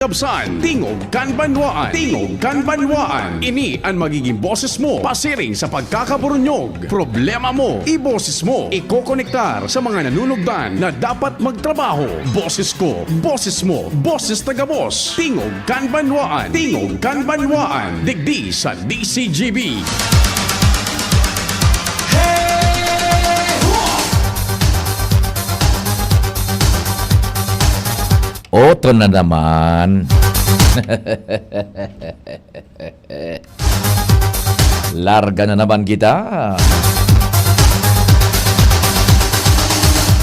Kabsan, Tingog Kanbanwaan. Tingog Kanbanwaan. Ini ang magiging boses mo pasiring sa pagkakaburunyog. Problema mo, iboses mo. Ikokonektar sa mga nanunugdan na dapat magtrabaho. Boses ko, boses mo, boses taga-boss. Tingog Kanbanwaan. Tingog Kanbanwaan. Digdi sa DCGB. Oto na naman. Larga na naman kita.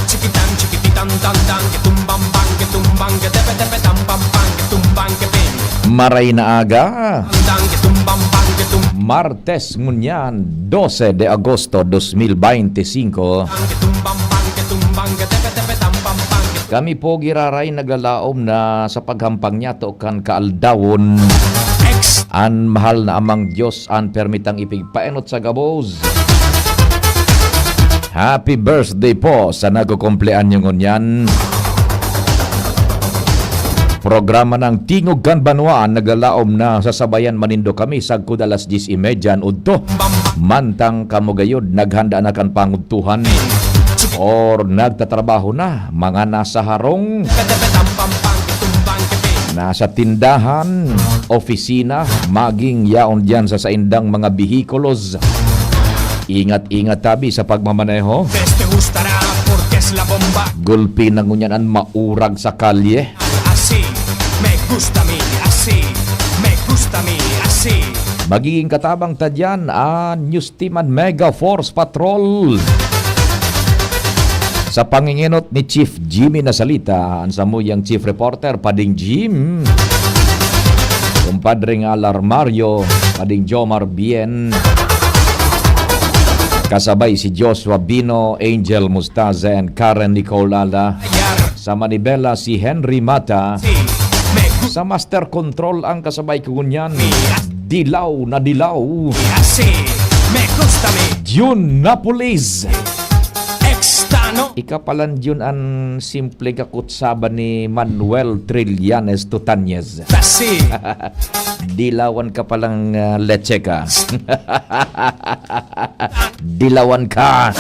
Chikitan chikititan tandang ketumbang bang ketumbang ketepe tepe tampam bang ketumbang kepin Maray na aga. tandang ketumbang bang ketumbang Martes ngunyan, 12 de Agosto 2025. ketumbang bang ketumbang ketepe tepe tampam bang Kami po giraray naglalaom na sa paghampang niya to kan kaaldawon. X An mahal na amang Diyos an permitang ipigpaenot sa gabos. Happy birthday po sa nagkukumplean nyo ngunyan. Programa ng Tingog Kanbanwaan naglalaom na sasabayan manindo kami sagkud alas 10:30 udto. Mantang kamugayod naghanda na kan pangutuhan or nagtatrabaho na mga nasa harong, ketepe tampam bang ketumbang kepin nasa tindahan, opisina, maging yaon dyan sa saindang mga bihikulos. Ingat-ingat tabi sa pagmamaneho. Te gustará porque es la bomba Gulpi na ngunyanan maurag sa kalye. así me gusta a mí así me gusta a mí así Magiging katabang tadyan ang News Team and Mega Force Patrol. Sa panginginot ni Chief Jimmy Nasalita, ang samuyang Chief Reporter, Pading Jim, kumpadring Alarmario, Pading Jomar Bien, kasabay si Joshua Bino, Angel Mustaza, and Karen Nicolala. hallar Sa Manibela, si Henry Mata. sí me gusta Sa Master Control, ang kasabay ko ngunyan, Dilaw na Dilaw, así me gusta a mí June Napolis. extano Ikapalan yun ang simple kakutsaban ni Manuel Trillanes Tutanyez. así Dilawan ka palang leche ka. Dilawan ka.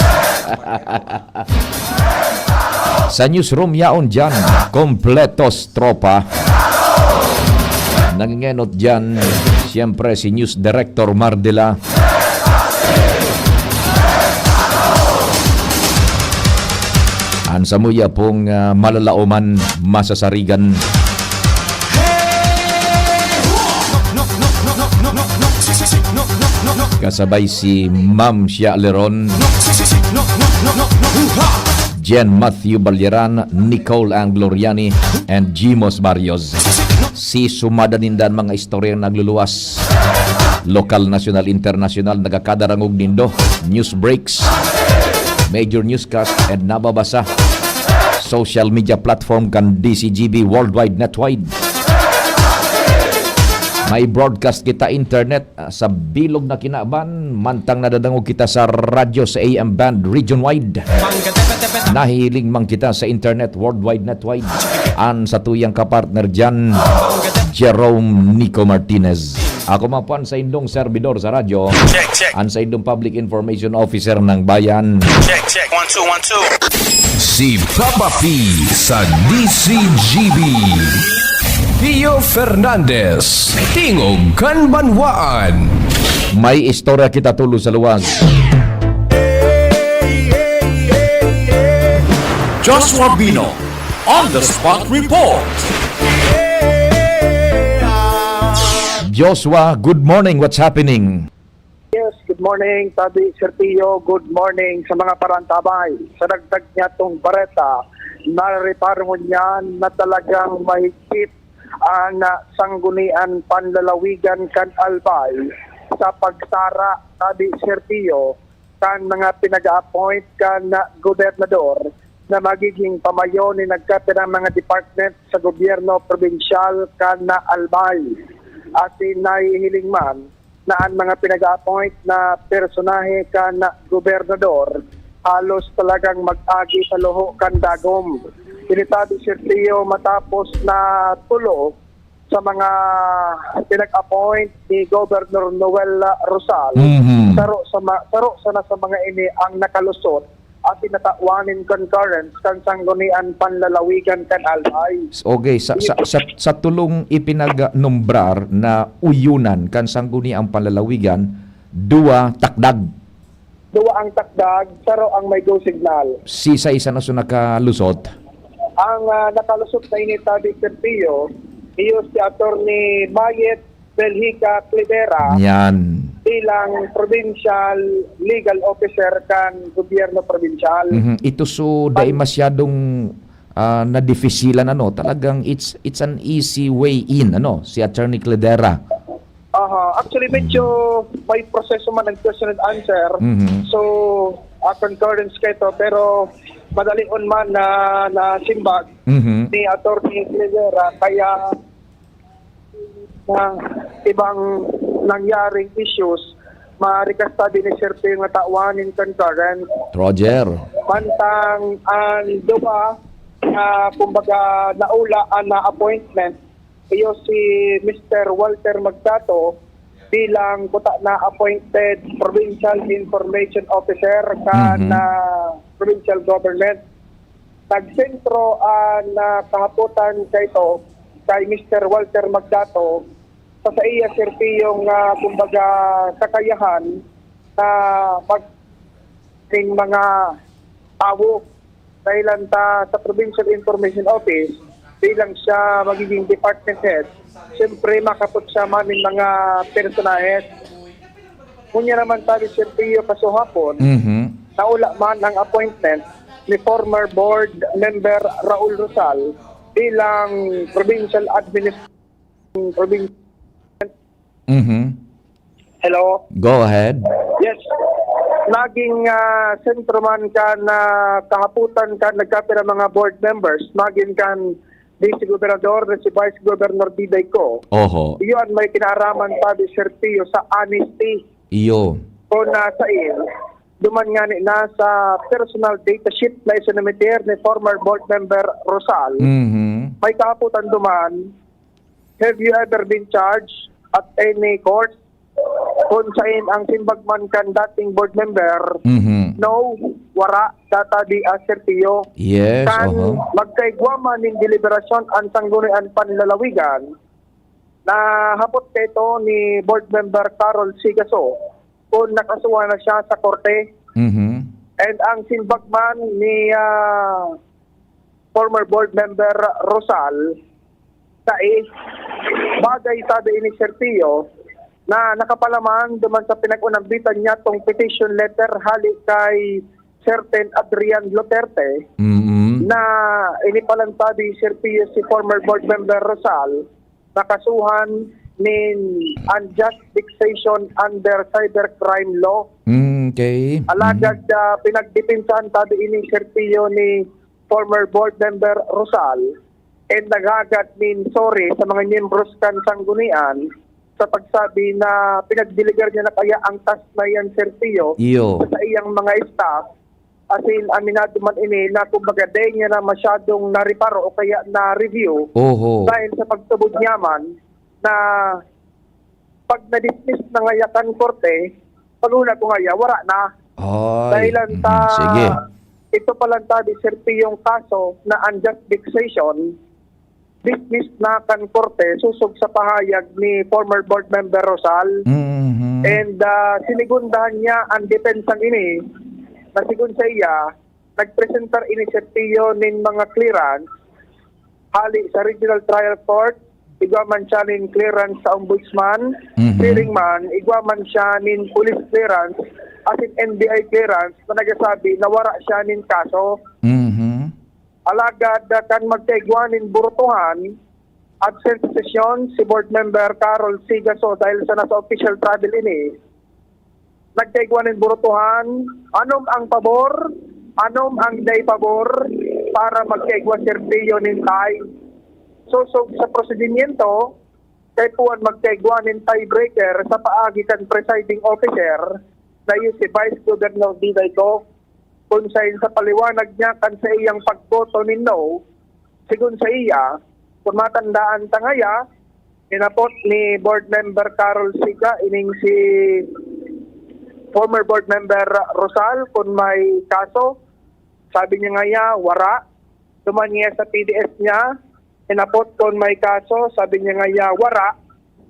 Sa newsroom yaon dyan, kompletos tropa. Nangingenot dyan, siyempre si News Director Mardila. Ang samuya pong malalauman, masasarigan. no no no no no no no sí sí sí no no no no Kasabay si Ma'am Shia Leron, no sí sí sí no no no no no Jen Matthew Balyeran, Nicole Angloriani, and Jimos Barrios. Si sumada nindan mga istoryang nagluluwas. Lokal, national, international, nagakadarangog nindo. News breaks, major newscast, and nababasa. Social media platform kan DCGB Worldwide Netwide. May broadcast kita internet sa bilog na kinaban, mantang nadadangog kita sa radyo sa AM band region-wide. Nahiling mang kita sa internet worldwide netwide. An sa tuyang kapartner dyan, Jerome Nico Martinez. Ako mapuan sa indong servidor sa radyo, check check an sa indong public information officer ng bayan. check check 1 2 1 2 Si Papa P sa DCGB. Pio Fernandez, Tingog Kanbanwaan. May istorya kita tulo sa luwas. Joshua Bino, on the spot report. Joshua, good morning. What's happening? Yes, good morning, Tabi Serpillo. Good morning sa mga parantabay. Sa dagdag niya itong bareta, naripar mo niyan na talagang mahigpit ang sanggunian panlalawigan kan Albay sa pagsara, Tabi Serpillo, kan mga pinag-appoint kan gobernador na magiging pamayo ni nagkapit ng mga department sa gobyerno probinsyal kan Albay. At nahihiling man na ang mga pinag-appoint na personahe kan gobernador halos talagang mag-agi sa luho kan dagom. Pinitado si Rio matapos na tulo sa mga pinag-appoint ni Governor Noel Rosal. Mhm. Saro sana sa mga ini ang nakalusot at tinatawanin concurrence kan sanggunian panlalawigan kan Albay. Okay, sa tulong ipinagnumbrar na uyunan kan sangguni ang panlalawigan, dua takdag. Duwa ang takdag, saro ang may go signal. Isa na so nakalusot. Ang nakalusot na ini tabi Serpio, iyo si Attorney Mayet Belhica Clivera Yan. bilang provincial legal officer kan gobyerno provincial. Mhm. Ito so dahil masyadong na-difficilan talagang it's an easy way in si Attorney Cledera. Actually, medyo may proseso man ng question and answer. Mhm. So, concurrence kayo to. Pero madalion man na simbag Mhm. ni Attorney Clivera. Kaya na ibang nangyaring issues, maaari ka study ni Sir P. nga tawanin concurrence. Roger. Mantang ang duwa kumbaga naula na appointment iyo si Mr. Walter Magdato bilang kuta na appointed Provincial Information Officer kan provincial government. Nagsentro na kahaputan kayto kay Mr. Walter Magdato sa iya sirti yung kumbaga kakayahan na mga awo dahilan ta sa Provincial Information Office bilang siya magiging department head, siyempre makapot siya man ng mga personahes. Kunya naman tayo siyempre kasuhapon, naula man ang appointment ni former board member Raul Rosal bilang provincial administrator. Mhm. Hello? Go ahead. Yes. Naging sentro man ka na kahaputan ka nagkapira mga board members, maging kan di si Gobernador, si Vice Governor Diday ko. Oho. Iyon may kinaraman pa di Serpio sa honesty Iyo. o nasa il. Duman nga ni nasa personal data sheet na isinamiter ni former board member Rosal. Mhm. May kahaputan duman, have you ever been charged at any court kung sain ang simbagman kan dating board member? Mhm. No, wara data di Serpio. Yes, Kan oho. magkaigwaman ng deliberasyon ang sanggunian panlalawigan na hapot keto ni board member Carol Sigaso kung nakasuha na siya sa korte. Mhm. And ang simbagman ni former board member Rosal bagay sabi ni Serpio na nakapalaman duman sa pinag-unambitan niya tong petition letter halik kay certain Adrian Duterte Mhm. na inipalantabi Serpio si former board member Rosal nakasuhan nin unjust taxation under cybercrime law. Okay. Alagad pinagdipinsahan tabi ini Serpio ni former board member Rosal and naghagat nin sorry sa mga miyembros kan sanggunian sa pagsabi na pinagdiligar niya na kaya ang task na yan Serpio Iyo. sa iyang mga staff as in aminado man ini na kumbaga day niya na masyadong nariparo o kaya na-review Oho. dahil sa pagtubod niya man na pag na-dismiss na ngayakan korte pag-una ko ngaya wala na Ay. dahilan ta Sige. ito palang tabi Serpio yung kaso na unjust taxation dismiss na kan korte susog sa pahayag ni former board member Rosal. Mhm. And sinigundahan niya ang depensang ini na sigun sa iya nagpresentar ini Serpio nin mga clearance hali sa regional trial court igwaman siya nin clearance sa ombudsman clearing man igwaman siya nin police clearance as in NBI clearance na nagasabi na wara siya nin kaso. Mhm. Alagad kan magkaigwanin burutuhan absent sa sesyon si board member Carol Sigaso dahil sa nasa official travel ini nagkaigwanin burutuhan anom ang pabor anom ang day pabor para magkaigwan Serpio nin tay so sa prosedimiento kay puan magkaigwanin tiebreaker sa paagi kan presiding officer na yun si Vice Governor Diday ko kung sa paliwanag niya kan sa iyang pagboto ni no, sigun sa iya, kung matandaan ta ngaya, Inapot ni Board Member Carol Siga, ining si former Board Member Rosal kung may kaso. Sabi niya nga wara. Duman niya sa PDS niya, inapot kung may kaso, sabi niya nga wara.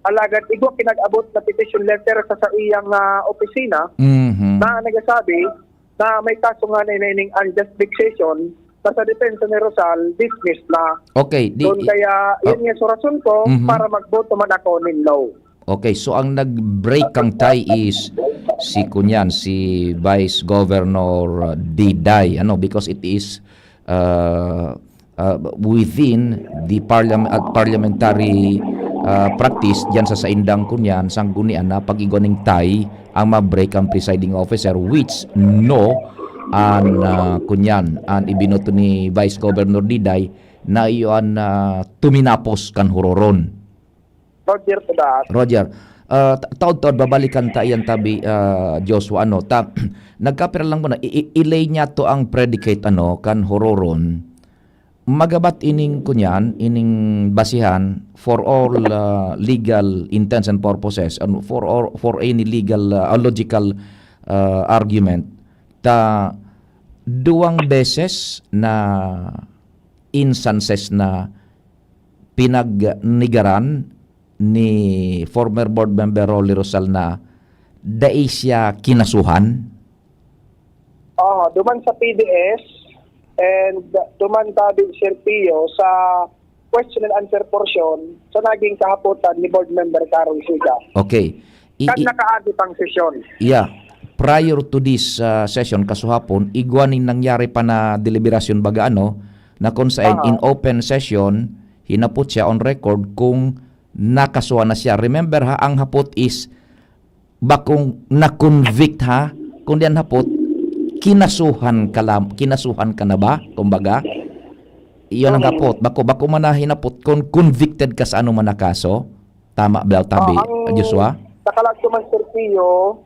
Alagad igwa pinag-abot na petition letter sa iyang opisina na nagasabi na may kaso nga na ining unjust vexation na sa depensa ni Rosal, dismissed na. Okay. Doon kaya, yun yung rason ko para mag-vote man ako ng no. Okay, so ang nag-break kang tie is si Vice Governor Diday, because it is within the parliamentary practice diyan sa saindang kunyan sanggunian na pag-igoning tie ang ma-break ang presiding officer, which kunyan an ibinoto ni Vice Governor Diday na iyon tuminapos kan huroron. Roger to that. Roger, taod-taod babalikan ta iyan tabi Joshua nagkapira lang mo na ilay niya to ang predicate kan huroron magabat ining kunyan ining basihan for all legal intents and purposes and for any legal logical argument ta duwang beses na instances na pinagnigaran ni former board member Rolly Rosal na dai siya kinasuhan. Duman sa PDS and duman tabi Sir Pio sa question and answer portion sa naging kahapotan ni board member Carol Siga. Okay. Kan nakaagi pang sesyon. Yeah. Prior to this session kasuhapon, igwaning nangyari pa na deliberasyon baga na kung saan in open session, hinapot siya on record kung nakasuha na siya. Remember ang hapot is bakong na-convict kung diyan hapot, kinasuhan ka na ba? Kumbaga, iyon ang hapot. Bako man na hinapot kung convicted ka sa man na kaso. Tama ba tabi, Joshua? Nakalag man Sir Pio,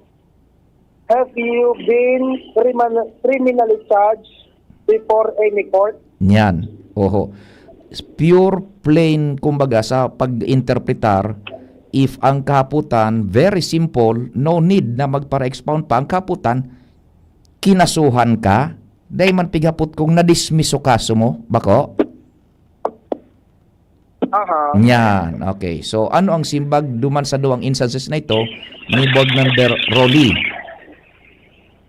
have you been criminally charged before any court? Yan. Oho. Pure plain kumbaga sa pag-interpretar, if ang kaputan very simple, no need na magpara-expound pa ang kaputan, kinasuhan ka, dahil man pigapot kung na-dismiss o kaso mo, bako? Yan. Okay. So ano ang simbag duman sa duwang instances na ito ni board member Rolly?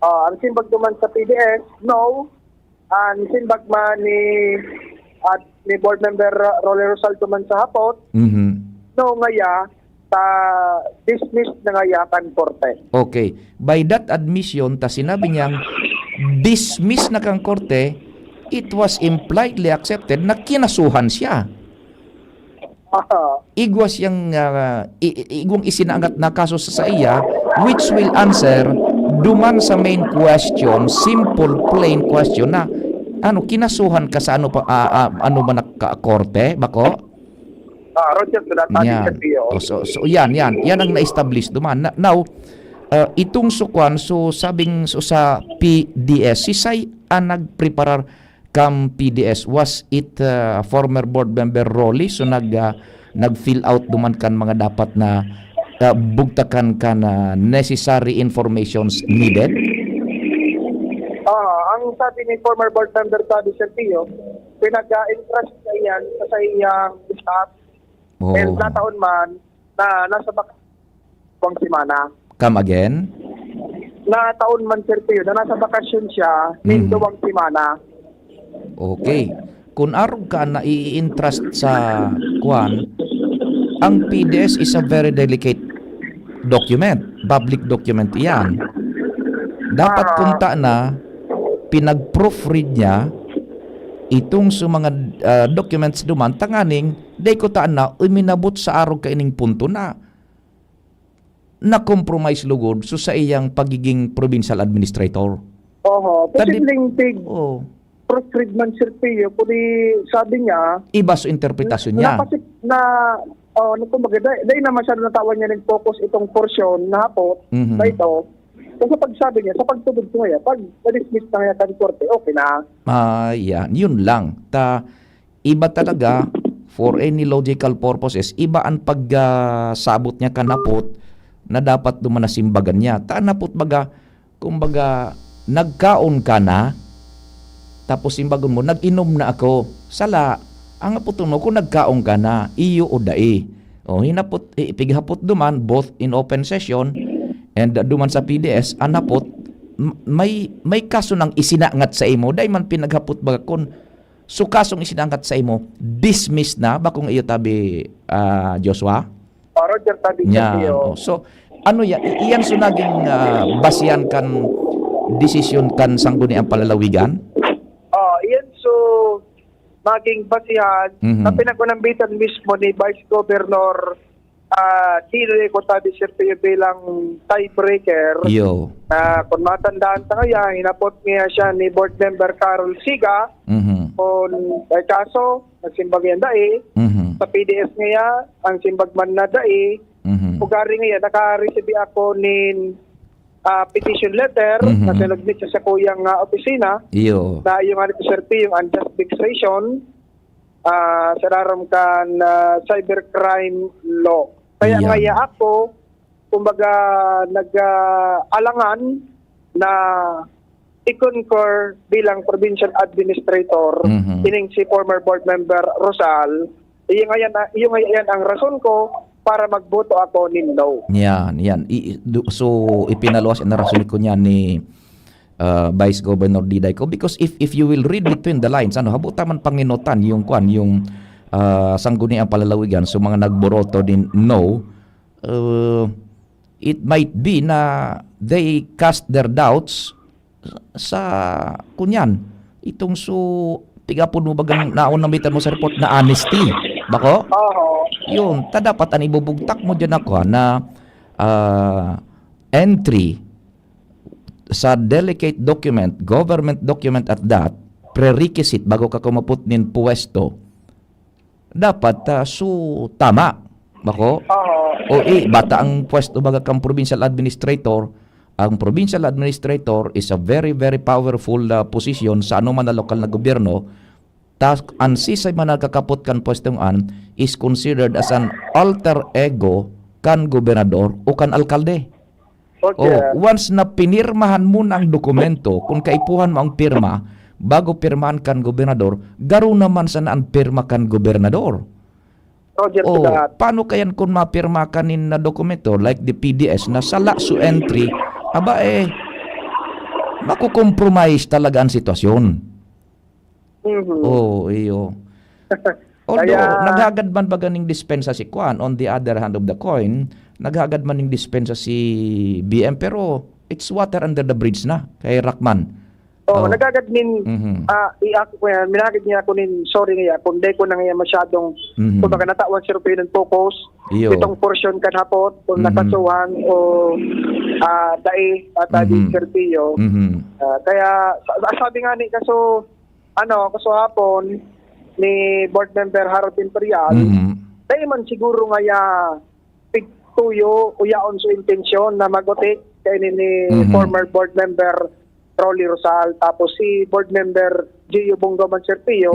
Ang simbag duman sa PDS, no. Ang simbag man ni board member Rolly Rosal duman sa hapot, no ngaya, dismissed na ngaya kan korte. Okay. By that admission, sinabi niyang dismiss na kang korte, it was impliedly accepted na kinasuhan siya. Igwas yung igwang isinaangat na kaso sa iya, which will answer duman sa main question, simple plain question na kinasuhan ka sa man korte bako? Roger, yan. So yan ang na-establish duman. Now itong sukwan sabing sa PDS sisay ang nagpreparar kam PDS, was it former board member Rolly nag-fill out duman kan mga dapat na bugtakan ka na necessary informations needed? Ang sabi ni former board member Tabi Serpio, pinag-interest na yan sa iyang staff and nataon man na nasa bakasyon simana. Come again? Nataon man Serpio na nasa bakasyon siya ng duwang simana. Okay. Kung arog ka na i-interest sa kwan, ang PDS is a very delicate document. Public document iyan. Dapat kunta na pinag-proofread niya itong sa mga documents duman tanganing day ko taan na uminabot sa arog kaining punto na na-compromise lugod sa iyang pagiging provincial administrator. Posibleng proofread man Sir Pio, kundi sabi niya iba sa interpretasyon niya. Dahil na masyado natawan niya ng focus itong portion na hapot na ito. Kung sa pagsabi niya, sa pagtubod ko ngayon, pag na-dismiss na ngayon kan korte, okay na. Yan. Yun lang. Iba talaga for any logical purposes, iba ang pagsabot niya kanapot na dapat dumanasimbagan niya. Tanapot baga, kumbaga, nagkaon ka na, tapos simbagon mo, nag-inom na ako. Sala, ang aputon mo, kung nagkaon ka na, iyo o dai. O, hinapot, ipighapot duman, both in open session, and duman sa PDS, anapot, may kaso ng isinangat sa imo, dahil man pinaghapot baga kun, so kasong isinangat sa imo, dismiss na, bakong iyo tabi, Joshua? Roger Tabi Yan. Serpio. So, ano yan? Iyan so naging basihan kan desisyon kan sangguniang palalawigan? Iyan so maging basihan na pinagkunambitan mismo ni Vice Governor Chile Tabi Serpio bilang tiebreaker. Yo. Kung matandaan ta kaya, hinapot niya siya ni Board Member Carol Siga kung kaso, nagsimbag yan dai. Sa PDS ngayon, ang simbagman na dai. Pugari ngayon, naka-receive ako ni petition letter na sinagmit siya sa kuyang opisina Yo. na yung Serpio, yung unjust vexation sa raram kan cybercrime law. Kaya Yan. ngaya ako, kumbaga, nag-alangan na i-concur bilang provincial administrator ining si former board member Rosal. Yung ngayon ang rason ko para magboto ako ni no. Yan. So, ipinaluwas na rason ko niya ni Vice Governor Diday ko because if you will read between the lines, habuta man panginutan yung sangguniang palalawigan, so mga nagboroto din no, it might be na they cast their doubts sa kunyan. Itong tigapon mo bagang naon na mo sa report na honesty. Bako? Yun, dapat ang ibubugtak mo dyan ako na entry sa delicate document, government document at that, prerequisite bago ka kumaput nin puwesto, dapat tama. Bako? Bata ang pwesto baga kang provincial administrator. Ang provincial administrator is a very, very powerful position sa anuman na lokal na gobyerno. Ang sisay man nagkakapot kan pwestong is considered as an alter ego kan gobernador o kan alkalde. Once na pinirmahan mo ng dokumento, kung kaipuhan mo ang pirma, bago pirmahan kan gobernador, garo naman sa naan pirma kan gobernador. Paano kayan kung mapirma kanin na dokumento like the PDS na sala su entry, makukompromise talaga ang sitwasyon. Iyo. Although, naghagad man ba ganing dispensa si Kwan, on the other hand of the coin, naghagad man ning dispensa si BM, pero it's water under the bridge na, kay Rakman. Nagagad min, iako ko yan, minagad niya ako nin, sorry nga, kung di ko na nga masyadong, kung baka natawan si Rupin ng focus, itong portion kan hapot, kung nakasuhan o dai at di Serpio. Kaya, sabi nga ni, kaso hapon, ni board member Harold Imperial, dahil man siguro nga pigtuyo o yaon sa intensyon na magotik kay ni former board member Rolly Rosal, tapos si board member Gio Bongoman Serpio,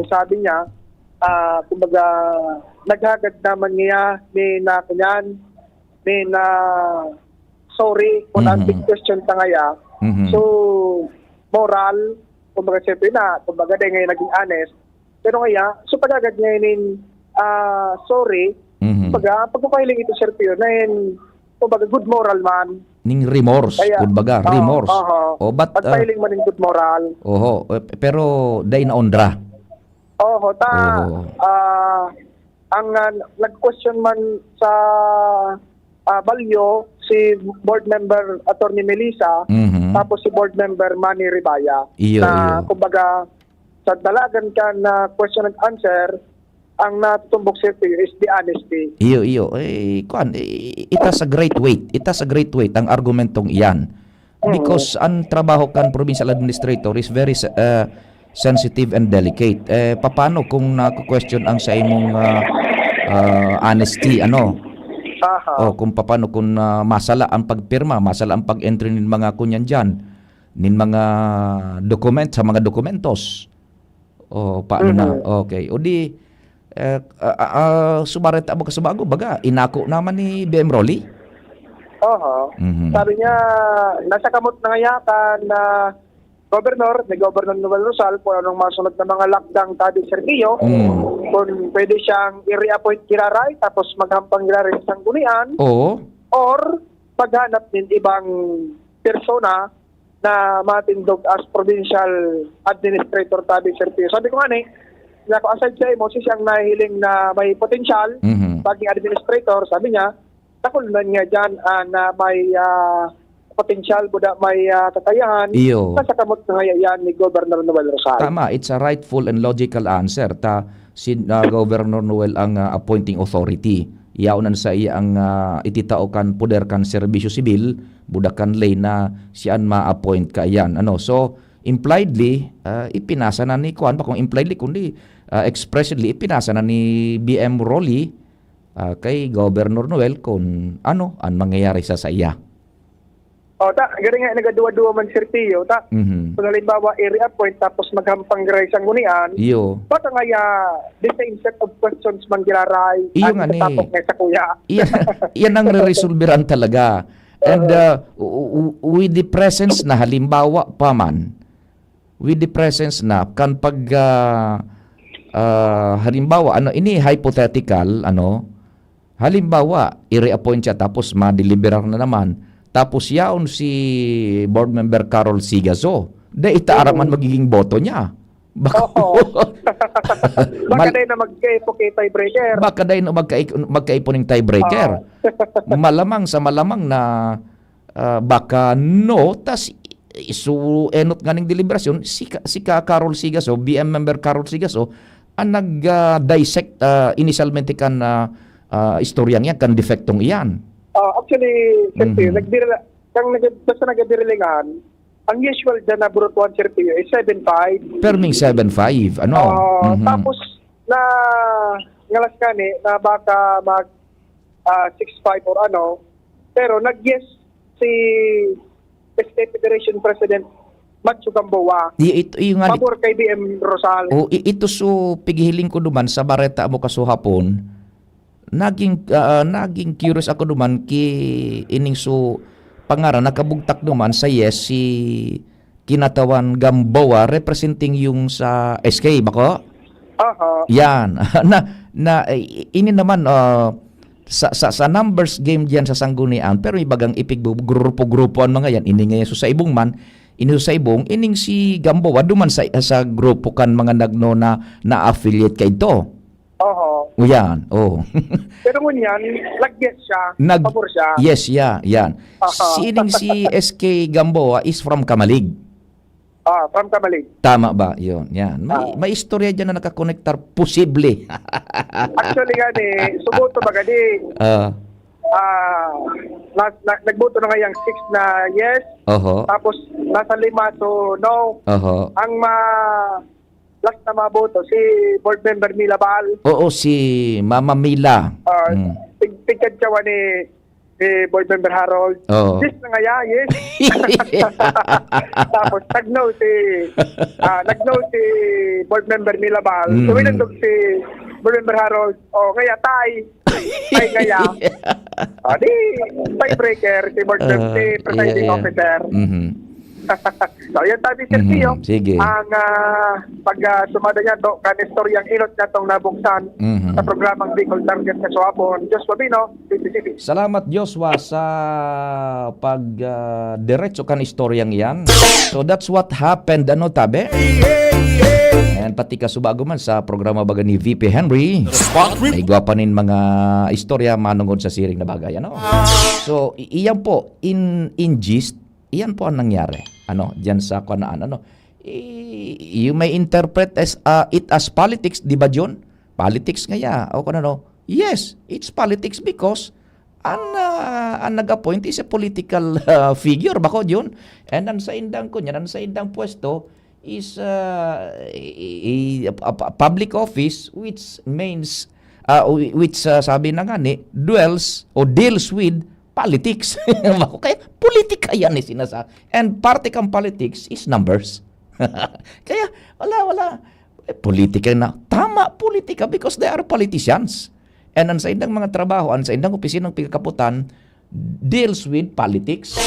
sabi niya, kumbaga, naghagad naman niya ni na sorry kung ang big question ta ngaya. So, moral, kumbaga siyempre kumbaga dahil ngayon naging honest, pero kaya, so pagagad ngayon sorry, kumbaga, pagpapahiling ito Serpio, na yun, kumbaga, good moral man. Ning remorse, kumbaga, remorse. Pagpahiling man yung good moral. Pero, day na ondra. Ang nag-question man sa Balyo, si board member Attorney Melissa, tapos si board member Manny Ribaya. Kumbaga, sa dalagan ka na question and answer, ang natutumbok Serpio is the honesty. It has a great weight. It has a great weight, ang argumentong iyan. Because ang trabaho kan provincial administrator is very sensitive and delicate. Paano kung na-question ang sa imong honesty, kung paano kung masala ang pagpirma, masala ang pag-entry ng mga kunyan dyan, ng mga sa mga dokumentos. Paano na? Okay. O di, Sumareta mo kasubago, baga, inako naman ni BM Rolly. Oho. Mhm. Sabi niya, nasa kamot na ngayakan na Governor, ni Governor Noel Rosal, kung anong masunod na mga lockdown Tabi Sergio, kung pwede siyang i-reappoint Kiraray, tapos maghampang Kiraray sa Sanggunian, Oo. or maghanap din ibang persona na matindog as provincial administrator Tabi Sergio. Sabi ko nga ako aside sa mo, siyang nahihiling na may potential Mhm. paging administrator, sabi niya, takulan nga dyan na may potential, buda may kakayahan, Iyo. nasa kamot na yan ni Governor Noel Rosal. Tama, it's a rightful and logical answer. Si Governor Noel ang appointing authority. Iaunan sa iya ang ititao kan poder kan serbisyo sibil, budakan lay na siyaan ma-appoint ka yan. So, impliedly, ipinasa na ni Kuan, kung impliedly, kundi expressly, ipinasa na ni BM Rolly kay Governor Noel kung ano ang mangyayari sa iya. Gari nga nagaduwa-duwa man Sir Tio, Mhm. kung halimbawa i-reappoint tapos maghampang Giray Sanggunian, Iyo. baka nga the same set of questions man Giray, Iyo nga ni. tapos nga sa kuya. Iyan ang re-resolveran talaga. And with the presence na halimbawa pa man, with the presence na kan pag halimbawa ini hypothetical halimbawa i-reappoint siya tapos ma-deliver na naman tapos yaon si board member Carol Sigaso itaaraman magiging boto niya baka Baka din na magkaipo kay tiebreaker. baka dahil magkaipuning tiebreaker malamang na baka no tas enot nga ning deliberasyon si Carol Sigaso, BM member Carol Sigaso ang nag-dissect initialmente kan istoryang yan, kan defectong iyan. Actually, Sir Tio, basta nagdirilingan, ang usual dyan na burutuan Sir Tio is 7.5. Perming 7.5, Tapos, ngalas ka na baka mag 6.5 or pero nag-yes si State Federation President Matthew Gamboa. Yung nga, Pabor kay BM Rosal. ito pigihiling ko duman sa bareta mo kasuhapon, naging curious ako duman ining pangaran nakabugtak duman sa yes si kinatawan Gamboa representing yung sa SK bako. Yan. Ini naman sa numbers game diyan sa Sanggunian pero ibagang ipig grupo-grupoan mga yan ini nga sa ibong man sa ibong ining si Gamboa duman sa grupo kan mga nagno na affiliate kay ito. Yan. Pero ngunyan, nag-yes siya, pabor siya. Yes, yan. Si SK Gamboa is from Kamalig. From Kamalig. Tama ba? Yun, yan. May istorya dyan na nakakonektar, posible. Actually suboto ba gani? Nagboto na ngayang 6 na yes. Tapos nasa 5 to no. Ang last na maboto si board member Mila Baal. Oo, si Mama Mila. Tigkadyawa ni board member Harold. Yes na nga yes. Tapos nag-no si board member Mila Baal. Tuminandog si board member Harold. Kaya tay kaya. Di tiebreaker si board member, si presiding officer. So, yan tabi Sir Tio. Sige. Ang pag sumada niya to, kanistoryang inot niya itong nabuksan sa programang Bicol Target sa Suapon. Diyos Mabino, City. Salamat Joshua sa diretso kan istoryang yan. So that's what happened tabe? And pati kasubago man sa programa baga ni VP Henry. May gwapanin mga istorya manungod sa siring na bagay. So iyan po in gist, iyan po ang nangyari. Diyan sa kanaan. You may interpret it as politics, di ba John? Politics nga ya. Yes, it's politics because ang nag-appoint is a political figure, bako John? And ang sa indang pwesto is a public office which means sabi na nga deals with politics. Kaya politika yan sinasa. And party kang politics is numbers. Kaya wala. Politika na. Tama, politika because they are politicians. And ang sa indang mga trabaho, ang sa indang opisinang pagkaputan deals with politics.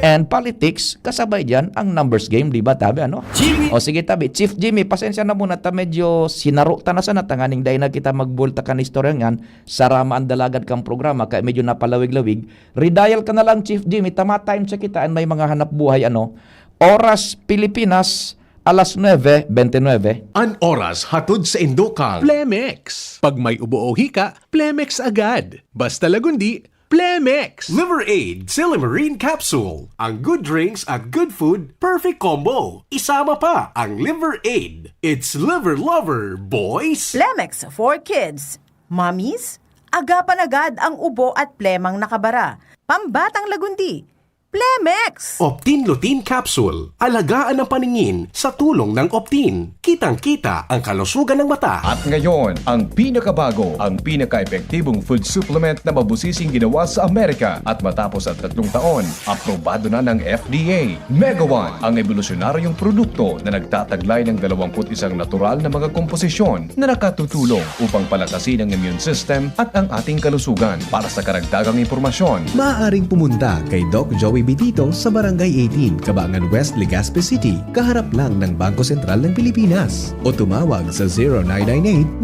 And politics, kasabay dyan ang numbers game, di ba tabi, ano? Jimmy! O sige tabi, Chief Jimmy, pasensya na muna, ta medyo sinaro ta na sa natanganing dahil na kita magbulta ka na istorya yan, sarama ang dalagad kang programa, kaya medyo napalawig-lawig. Redial ka na lang, Chief Jimmy, tama time sa kita, and may mga hanap buhay, ano? Oras Pilipinas, alas 9:29. An oras hatod sa Indokang. Plemex. Pag may ubo o hika, Plemex agad. Basta lagundi, Plemex. Liver Aid Silimarine Capsule. Ang good drinks at good food, perfect combo. Isama pa ang Liver Aid. It's liver lover, boys. Plemex for kids. Mommies, agapan agad ang ubo at plemang nakabara. Pambatang lagundi. Plemex! Optin Lutein Capsule. Alagaan ang paningin sa tulong ng Optin. Kitang-kita ang kalusugan ng mata. At ngayon, ang pinakabago, ang pinaka-epektibong food supplement na mabusising ginawa sa Amerika at matapos at 3 taon, aprobado na ng FDA. Mega One, ang evolusyonaryong produkto na nagtataglay ng 21 natural na mga komposisyon na nakatutulong upang palakasin ang immune system at ang ating kalusugan. Para sa karagdagang impormasyon, maaaring pumunta kay Doc Joey Bitito sa Barangay 18, Cabangan West, Legazpi City, kaharap lang ng Bangko Sentral ng Pilipinas. O tumawag sa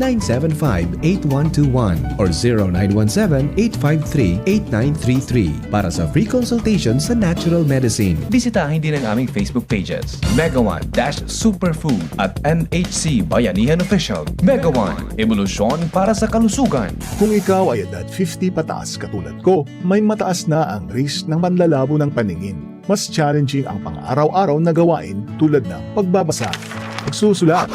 0998-975-8121 or 0917-853-8933 para sa free consultation sa natural medicine. bisitahin din ang aming Facebook pages, Mega One Superfood at NHC Bayanihan Official. Mega One, evolusyon para sa kalusugan. Kung ikaw ay edad 50 pataas katulad ko, may mataas na ang risk ng panlalabo ng paningin. Mas challenging ang pang-araw-araw na gawain tulad ng pagbabasa, pagsusulat,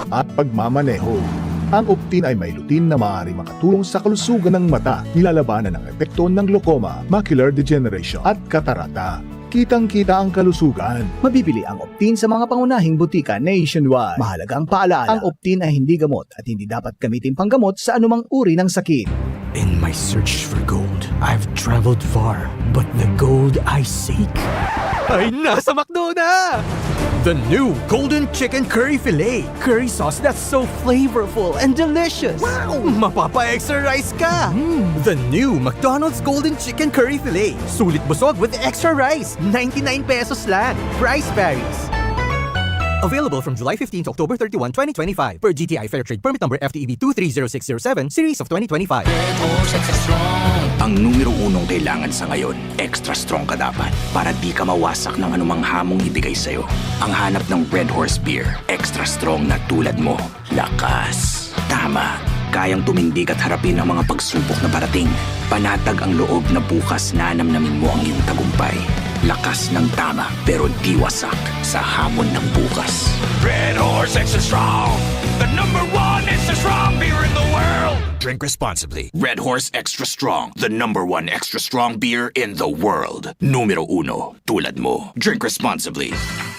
at pagmamaneho. Ang Optin ay may lutein na maaari makatulong sa kalusugan ng mata, nilalabanan ng epekto ng glaucoma, macular degeneration at katarata. Kitang-kita ang kalusugan. Mabibili ang Optin sa mga pangunahing butika nationwide. Mahalagang paalala, ang Optin ay hindi gamot at hindi dapat gamitin panggamot sa anumang uri ng sakit. In my search for gold, I've traveled far, but the gold I seek ay nasa McDo na! The new Golden Chicken Curry Filet. Curry sauce that's so flavorful and delicious. Wow! Mapapa-extra rice ka! The new McDonald's Golden Chicken Curry Filet. Sulit busog with extra rice. 99 pesos lang. Price varies. Available from July 15 to October 31, 2025 per GTI Fair Trade Permit number FTEB 230607 series of 2025. Ang numero 1 kailangan sa ngayon, extra strong ka dapat para di ka mawasak ng anumang hamong ibigay sa'yo. Ang hanap ng Red Horse Beer, extra strong na tulad mo. Lakas. Tama. Kayang tumindig at harapin ang mga pagsubok na parating. Panatag ang loob na bukas na namnamin mo ang iyong tagumpay. Lakas ng tama pero di wasak sa hamon ng bukas. Red Horse Extra Strong, the number 1 extra strong beer in the world. Drink responsibly. Red Horse Extra Strong, the number 1 extra strong beer in the world. Numero 1, tulad mo. Drink responsibly.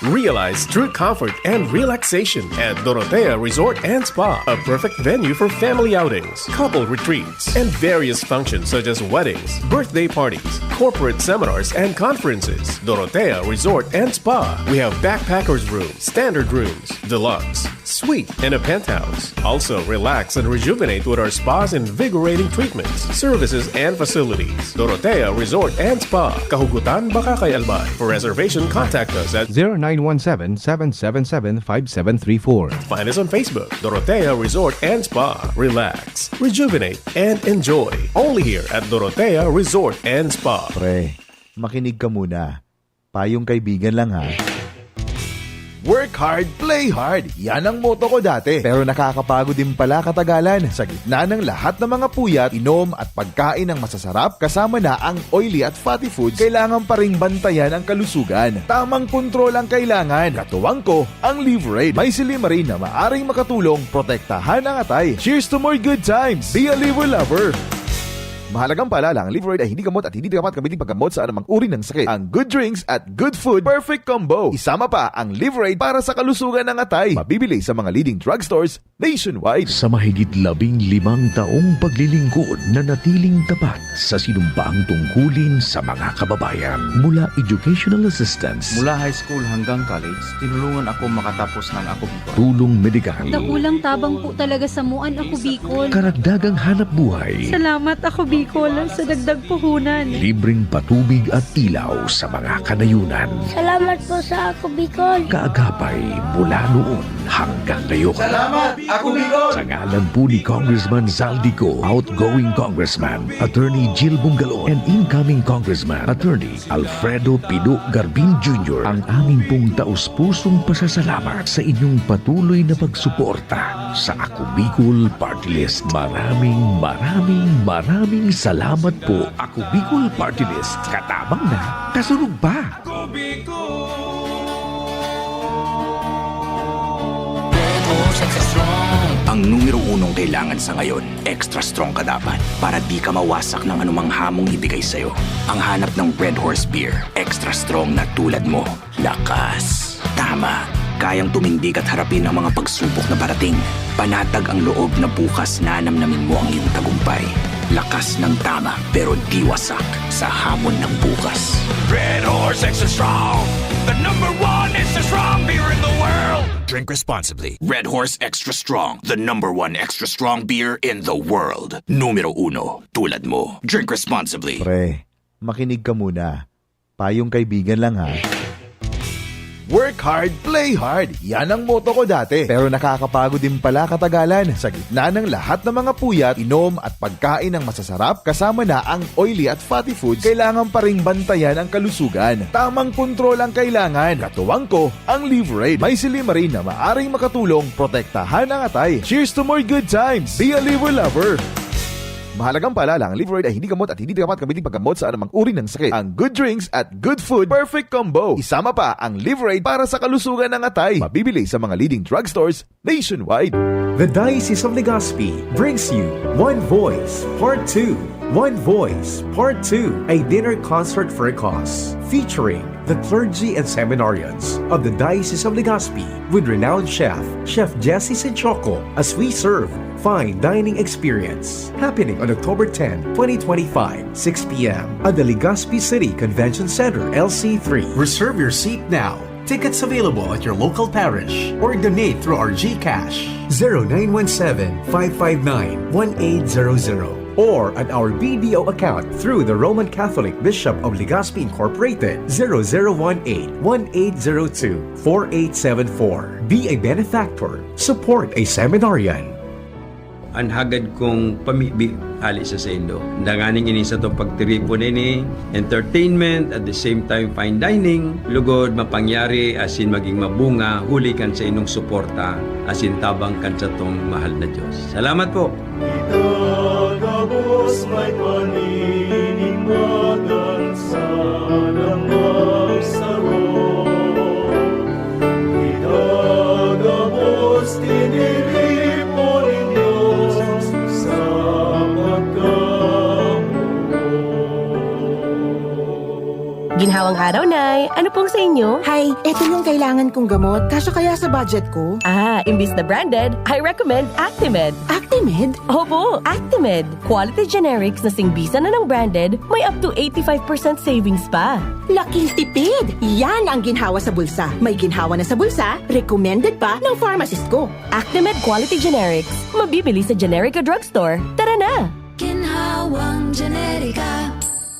Realize true comfort and relaxation at Dorotea Resort and Spa, a perfect venue for family outings, couple retreats, and various functions such as weddings, birthday parties, corporate seminars, and conferences. Dorotea Resort and Spa. We have backpackers rooms, standard rooms, deluxe, suite, and a penthouse. Also, relax and rejuvenate with our spas and invigorating treatments, services, and facilities. Dorotea Resort and Spa, Kahugutan, Bakakay, Albay. For reservation, contact us at 0917-777-5734. Find us on Facebook, Dorotea Resort and Spa. Relax, rejuvenate, and enjoy. Only here at Dorotea Resort and Spa. Pre, makinig ka muna. Payong kaibigan lang ha. Work hard, play hard. Yan ang motto ko dati. Pero nakakapagod din pala katagalan. Sa gitna ng lahat ng mga puyat, inom at pagkain ng masasarap kasama na ang oily at fatty foods, kailangan pa ring bantayan ang kalusugan. Tamang kontrol ang kailangan. Katuwang ko, ang Liver Aid. May silimarin na maaring makatulong, protektahan ang atay. Cheers to more good times. Be a liver lover. Mahalagang paalala, ang Liveroid ay hindi gamot at hindi dapat gamitin paggamot sa anumang uri ng sakit. Ang good drinks at good food, perfect combo. Isama pa ang Liveroid para sa kalusugan ng atay. Mabibili sa mga leading drugstores nationwide. Sa mahigit 15 taong paglilingkod na natiling tapat sa sinumpaang tungkulin sa mga kababayan. Mula educational assistance, Mula high school hanggang college, tinulungan ako makatapos ng Ako Bicol. tulong medikal, Dakulang tabang po talaga sa muan Ako Bicol. karagdagang hanap buhay, Salamat Ako Bicol sa dagdag puhunan. libreng patubig at ilaw sa mga kanayunan. Salamat po sa Ako Bicol. Kaagapay mula noon hanggang ngayon. Salamat, Ako Bicol! Sa ngalan po ni Congressman Zaldico, outgoing Congressman, Attorney Jill Bungalon, and incoming Congressman, Attorney Alfredo Pido Garbin Jr., ang aming pong taus-pusong pasasalamat sa inyong patuloy na pagsuporta sa Ako Bicol Party List. Maraming salamat po, Ako Bicol Party List. Katabang na, kasunod pa. Ang numero unong kailangan sa ngayon, extra strong ka dapat para di ka mawasak ng anumang hamong ibigay sa'yo. Ang hanap ng Red Horse Beer, extra strong na tulad mo. Lakas. Tama. Kayang tumindig at harapin ang mga pagsubok na parating. Panatag ang loob na bukas na namnamin mo ang iyong tagumpay. Lakas ng tama pero di wasak sa hamon ng bukas. Red Horse Extra Strong, the #1 extra strong beer in the world. Drink responsibly. Red Horse Extra Strong, the #1 extra strong beer in the world. Numero 1, tulad mo. Drink responsibly. Pre, makinig ka muna. Payong kaibigan lang ha. Work hard, play hard. Yan ang motto ko dati. Pero nakakapagod din pala katagalan. Sa gitna ng lahat ng mga puyat, inom at pagkain ng masasarap, kasama na ang oily at fatty foods, kailangan pa ring bantayan ang kalusugan. Tamang kontrol ang kailangan. Katuwang ko, ang Liveroid. May silimarin na maaring makatulong protektahan ang atay. Cheers to more good times. Be a liver lover. Mahalagang paalala, ang Liveroid ay hindi gamot at hindi dapat gamitin paggamot sa anumang uri ng sakit. Ang good drinks at good food, perfect combo. Isama pa ang Liveroid para sa kalusugan ng atay. Mabibili sa mga leading drugstores nationwide. The Diocese of Legazpi brings you One Voice Part 2. One Voice Part 2, a dinner concert for a cause, featuring the clergy and seminarians of the Diocese of Legazpi with renowned chef, Chef Jesse Senchoco, as we serve fine dining experience. Happening on October 10, 2025, 6 p.m. at the Legazpi City Convention Center, LC3. Reserve your seat now. Tickets available at your local parish or donate through our GCash 0917-559-1800 or at our BDO account through the Roman Catholic Bishop of Legazpi Incorporated 0018-1802-4874. Be a benefactor. Support a seminarian. Anhagad kong ali sa Indo. Danganing ini sa itong pagtiripo nini, entertainment, at the same time fine dining, lugod mapangyari asin maging mabunga, huli kan sa inong suporta, asin tabang kan sa itong mahal na Diyos. Salamat po! Itagabos may paniningmagan sa namagsaro. Itagabos tiniripo ninyo sa Ginhawang araw, Nay. Ano pong sa inyo? Hi, eto yung kailangan kong gamot. Kaso kaya sa budget ko? Imbis na branded, I recommend Actimed. Actimed? Opo, Actimed. Quality generics na singbisa na ng branded, may up to 85% savings pa. Laking tipid! Yan ang ginhawa sa bulsa. May ginhawa na sa bulsa, recommended pa ng pharmacist ko. Actimed Quality Generics. Mabibili sa Generica Drugstore. Tara na! Ginhawang Generica.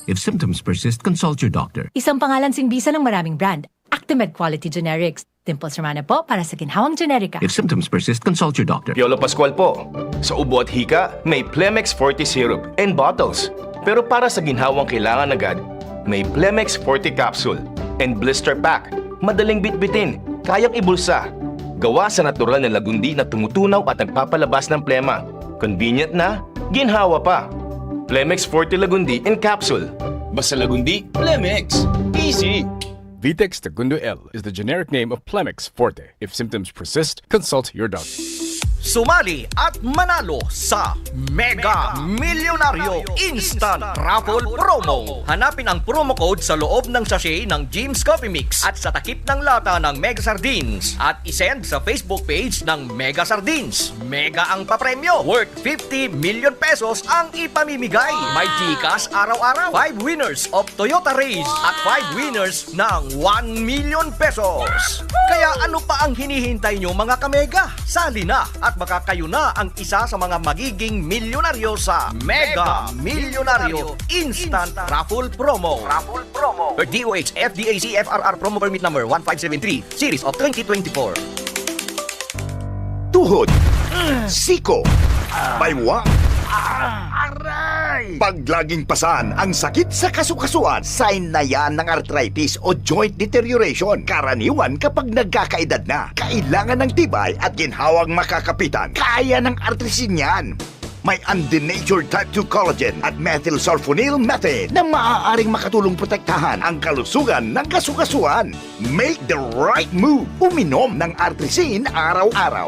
If symptoms persist, consult your doctor. Isang pangalan singbisa ng maraming brand. Actimed Quality Generics. Dimples Romana po para sa Ginhawang Generica. If symptoms persist, consult your doctor. Piolo Pascual po. Sa ubo at hika, may Plemex Forte Syrup and bottles. Pero para sa ginhawang kailangan agad, may Plemex Forte Capsule and Blister Pack. Madaling bitbitin, kayang ibulsa. Gawa sa natural na lagundi na tumutunaw at nagpapalabas ng plema. Convenient na, ginhawa pa. Plemex Forte Lagundi in Capsule. Basta Lagundi, Plemex. Easy! Vitex Segundo L is the generic name of Plemex Forte. If symptoms persist, consult your doctor. Sumali at manalo sa Mega Milyonaryo Instant Raffle Promo. Hanapin ang promo code sa loob ng sachet ng Jim's Coffee Mix at sa takip ng lata ng Mega Sardines at isend sa Facebook page ng Mega Sardines. Mega ang papremyo, worth 50 million pesos ang ipamimigay. May GCash araw-araw, 5 winners of Toyota Race at 5 winners ng 1 million pesos. Kaya ano pa ang hinihintay nyo mga kamega? Sali na at baka kayo na ang isa sa mga magiging milyonaryo sa Mega Milyonaryo Instant Raffle Promo. Per DOH FDAC FRR Promo Permit Number 1573 Series of 2024. Tuhod, siko, baywang, aray! Pag laging pasan ang sakit sa kasukasuan, sign na yan ng arthritis o joint deterioration. Karaniwan kapag nagkakaedad na, kailangan ng tibay at ginhawang makakapitan. Kaya ng arthritis yan. May undenatured type 2 collagen at methylsulfonyl methane na maaaring makatulong protektahan ang kalusugan ng kasukasuan. Make the right move. Uminom ng Artrisin araw-araw.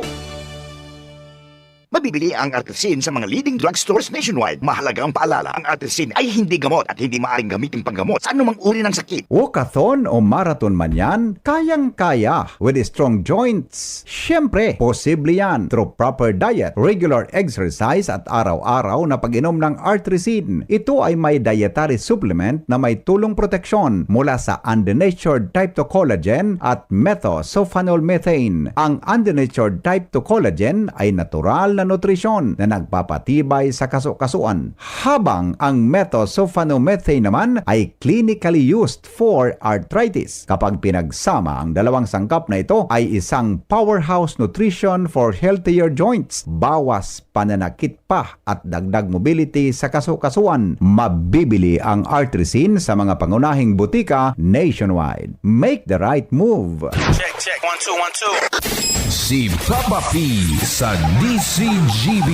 Mabibili ang Artrisin sa mga leading drugstores nationwide. Mahalagang paalala, ang Artrisin ay hindi gamot at hindi maaaring gamitin panggamot sa anumang uri ng sakit. Walkathon o marathon man yan, kayang-kaya with strong joints. Siyempre, posible yan through proper diet, regular exercise at araw-araw na pag-inom ng Artrisin. Ito ay may dietary supplement na may tulong proteksyon mula sa undenatured type 2 collagen at methylsulfonylmethane. Ang undenatured type 2 collagen ay natural na nutrisyon na nagpapatibay sa kasukasuan, habang ang methylsulfonylmethane naman ay clinically used for arthritis. Kapag pinagsama ang dalawang sangkap na ito ay isang powerhouse nutrition for healthier joints, bawas pananakit pa at dagdag mobility sa kasukasuan. Mabibili ang Artrisin sa mga pangunahing butika nationwide. Make the right move. Check, 1, 2, 1, 2. Si Papa P sa DCGB.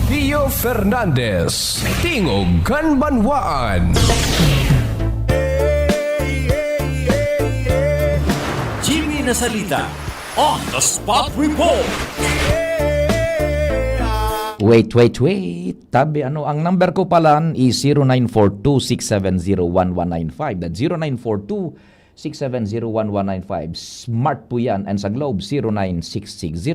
Pio Fernandez, Tingog Kanbanwaan. Jimmy Nasalita, On the Spot Report. Wait. Tabi, ang number ko pala is 0942-670-1195. That's 0942-670-1195. Smart po yan. And sa Globe, 0966-070-115.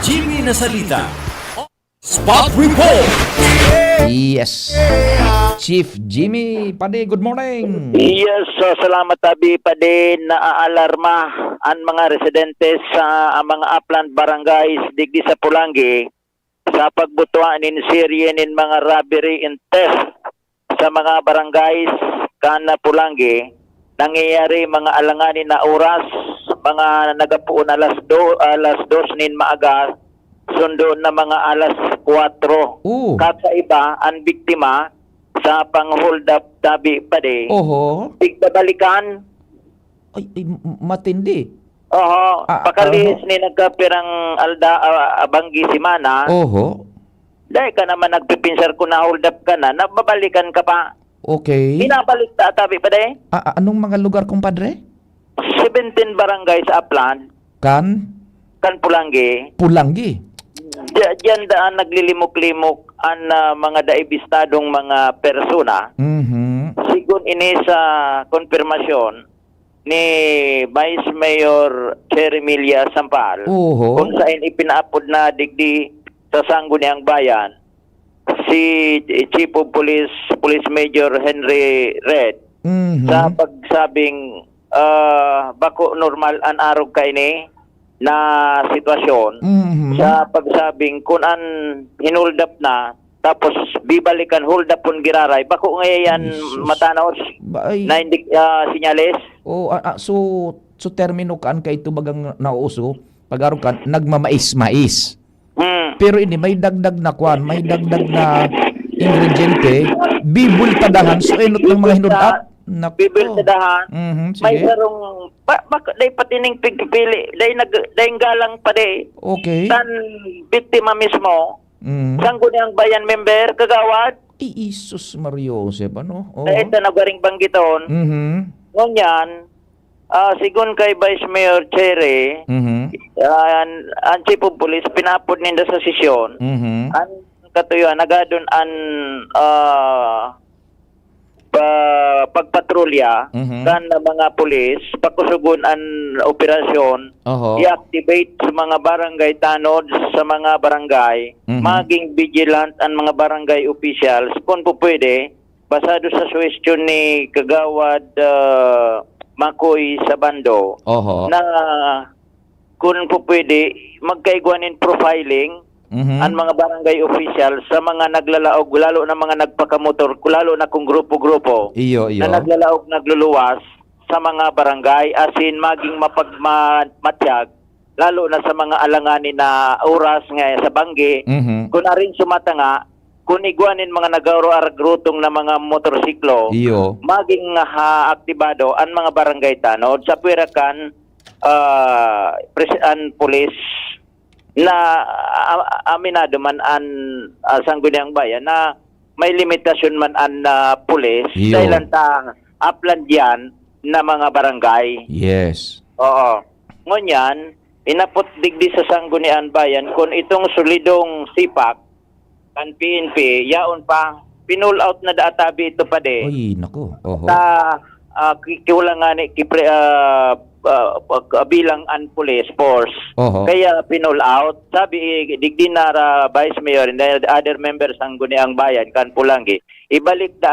Jimmy Nasalita, Spot Report. Yes. Chief Jimmy Pade, good morning. Yes, salamat Tabi Pade. Naaalarma ang mga residentes sa mga upland barangays digdi sa Pulangi sa pagbutuan in serye nin mga robbery and theft sa mga barangays kana Pulangi. Nangyayari mga alanganin na oras, mga nagapuon alas 2 nin maaga, sundo na mga alas 4. Kakaiba ang biktima sa pang-hold up Tabi Pade. Oho. Bigdabalikan. Ay, matindi. Oho. Pakalis ni nagkapirang abanggi si Mana. Oho. Dahil ka naman nagpipinsar ko na hold up ka na, nababalikan ka pa. Okay. Binabalik Tabi Pade. Anong mga lugar, kumpadre? 17 barangay sa Upland. Kan Pulangi. Pulangi. Diyan daan naglilimok-limok ang mga daibistadong mga persona. Sigun ini sa konfirmasyon ni Vice Mayor Cherimilia Sampal, kung saan ipinaapod na digdi sa Sangguniang Bayan si Chief of Police Major Henry Red sa pagsabing bako normal an arog kay ni na sitwasyon sa pagsabing kung an hinold up na tapos bibalikan hold up pun giraray bako ngayon matanaw na hindi sinyales. So termino kaan kay ito bagang nauso pag-araw ka nagmamais-mais. Pero ini may dagdag na kwan, may dagdag na ingrediente, bibultadahan so enot ng mga hinold up. Bibultadahan. May sarong day patining pigpili, day galang pa day. Okay. Tan biktima mismo. Sangguniang Bayan member kagawad. Isus Mario Joseph ano? Ito nagaring banggiton. Ngunyan, sigun kay Vice Mayor Cherry, ang Chief of Police, pinapod ninda sa sesyon, ang katuyuan, nagadon ang pagpatrolya kan mga pulis, pakusugon ang operasyon, i-activate sa mga barangay tanod, sa mga barangay, maging vigilant ang mga barangay officials, kung po pwede, basado sa suggestion ni Kagawad Makoy Sabando, na kung po pwede, magkaigwanin profiling ang mga barangay official sa mga naglalaog, lalo na mga nagpakamotor, lalo na kung grupo-grupo na naglalaog, nagluluwas sa mga barangay, asin maging mapagmatyag, lalo na sa mga alanganin na oras nga sa banggi, kung na rin sumatanga, kung igwanin mga nag-auro-agrutong na mga motorsiklo, maging aktibado ang mga barangay tanod sa pwerakan ang police na aminado man ang Sangguniang Bayan na may limitasyon man ang pulis dahil ta upland yan na mga barangay. Yes. Oo. Ngunyan, inapot digdi sa Sangguniang Bayan kung itong solidong sipak kan PNP, yaon pa, pinull out na daatabi ito pa de. Ay, nako. Ta kiulangan ni bilang an police force. Kaya pinull out. Sabi digdi na Vice Mayor and the other members ang Guniang Bayan kan Pulangi. Ibalik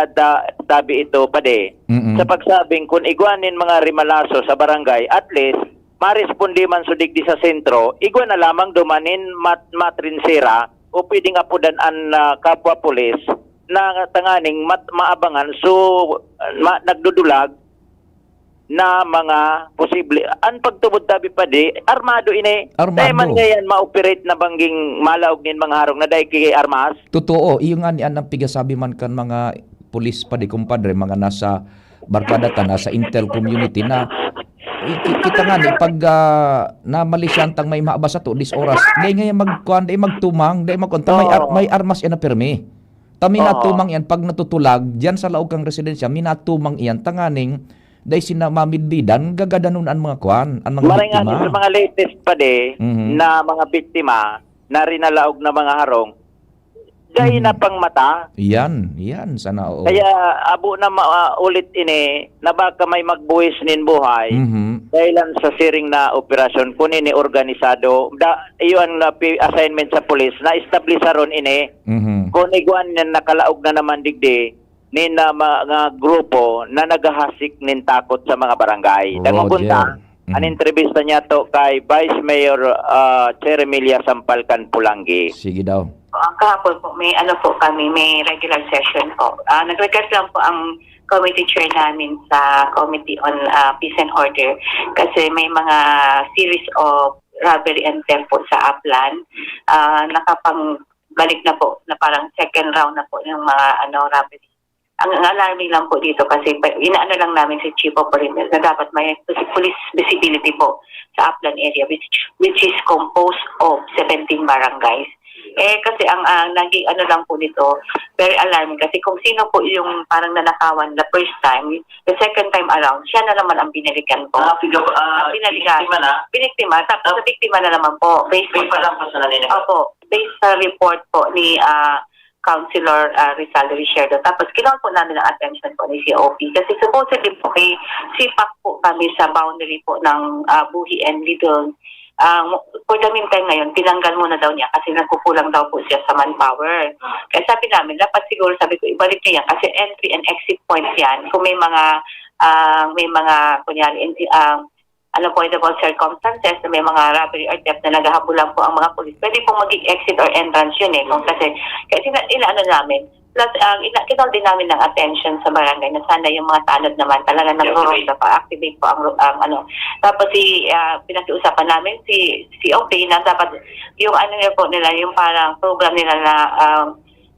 tabi ito pa de. Sa pagsabing kung igwanin mga rimalaso sa barangay, at least marespondi man so digdi sa sentro, igwan na lamang dumanin matrinsera o pwedeng apudan an kapwa pulis na tanganing maabangan so nagdudulag na mga posible ang pagtubod tabi pa di armado ini dahil man ngayon ma-operate na bangging malaog nin mga harong na dahil kay armas. Totoo, iyo nga ni ang pigasabi man kan mga pulis pa di kumpadre, mga nasa barkada ta, nasa intel community na kita nga ni pag na malisyantang may maabasa to dis oras dahil ngayon magkuhan, dahil magtumang, dahil magkunta may armas yan na permi. Minatumang yan pag natutulag diyan sa laog kang residensya, minatumang yan tanganing dahil sinamamidbidan, gagadanon ang mga kwan, ang mga biktima. Sa mga latest pa na mga biktima na rinalaog na mga harong, dahil na pang mata. Yan, sana oo. Kaya abo na ulit ini, na baka may magbuwis nin buhay, dahil lang sa siring na operasyon, kung ini organisado, iyon na assignment sa police, na establish ron ini, kung iguan na nakalaog na naman digdi, nin na mga grupo na naghahasik nin takot sa mga barangay. Dangungunta, ang entrevista niya to kay Vice Mayor Cheremilia Sampalcan Pulangi. Sige daw. Ang kahapon po, may may regular session po. Nag-request lang po ang committee chair namin sa Committee on Peace and Order kasi may mga series of robbery and theft po sa Upland. Nakapangbalik na po, na parang second round na po yung mga robbery. Ang alarming lang po dito kasi inaano lang namin si Chief of Police na dapat may police visibility po sa Upland area which is composed of 17 barangays. Kasi ang naging lang po dito, very alarming kasi kung sino po yung parang nanakawan the first time, the second time around, siya na naman ang binalikan po. Biniktima, tapos sa biktima na naman po. Based sa report po ni Councilor Rizal Richardo. Tapos kailangan po namin ang attention po ni COP kasi supposedly po may sipak po kami sa boundary po ng Buhi and Lidl. For the meantime ngayon, tinanggal muna daw niya kasi nagkukulang daw po siya sa manpower. Kaya sabi namin, dapat siguro sabi ko, ibalik niya yan kasi entry and exit points yan. Kung may mga kunyari, unavoidable circumstances na may mga robbery or theft na naghahabulan po ang mga pulis, pwede pong maging exit or entrance yun kasi inaano namin. Plus, kinol din namin ng attention sa barangay na sana yung mga tanod naman talaga nag-rosa pa, activate po ang Tapos pinakiusapan namin si OP na dapat yung po nila, yung parang program nila na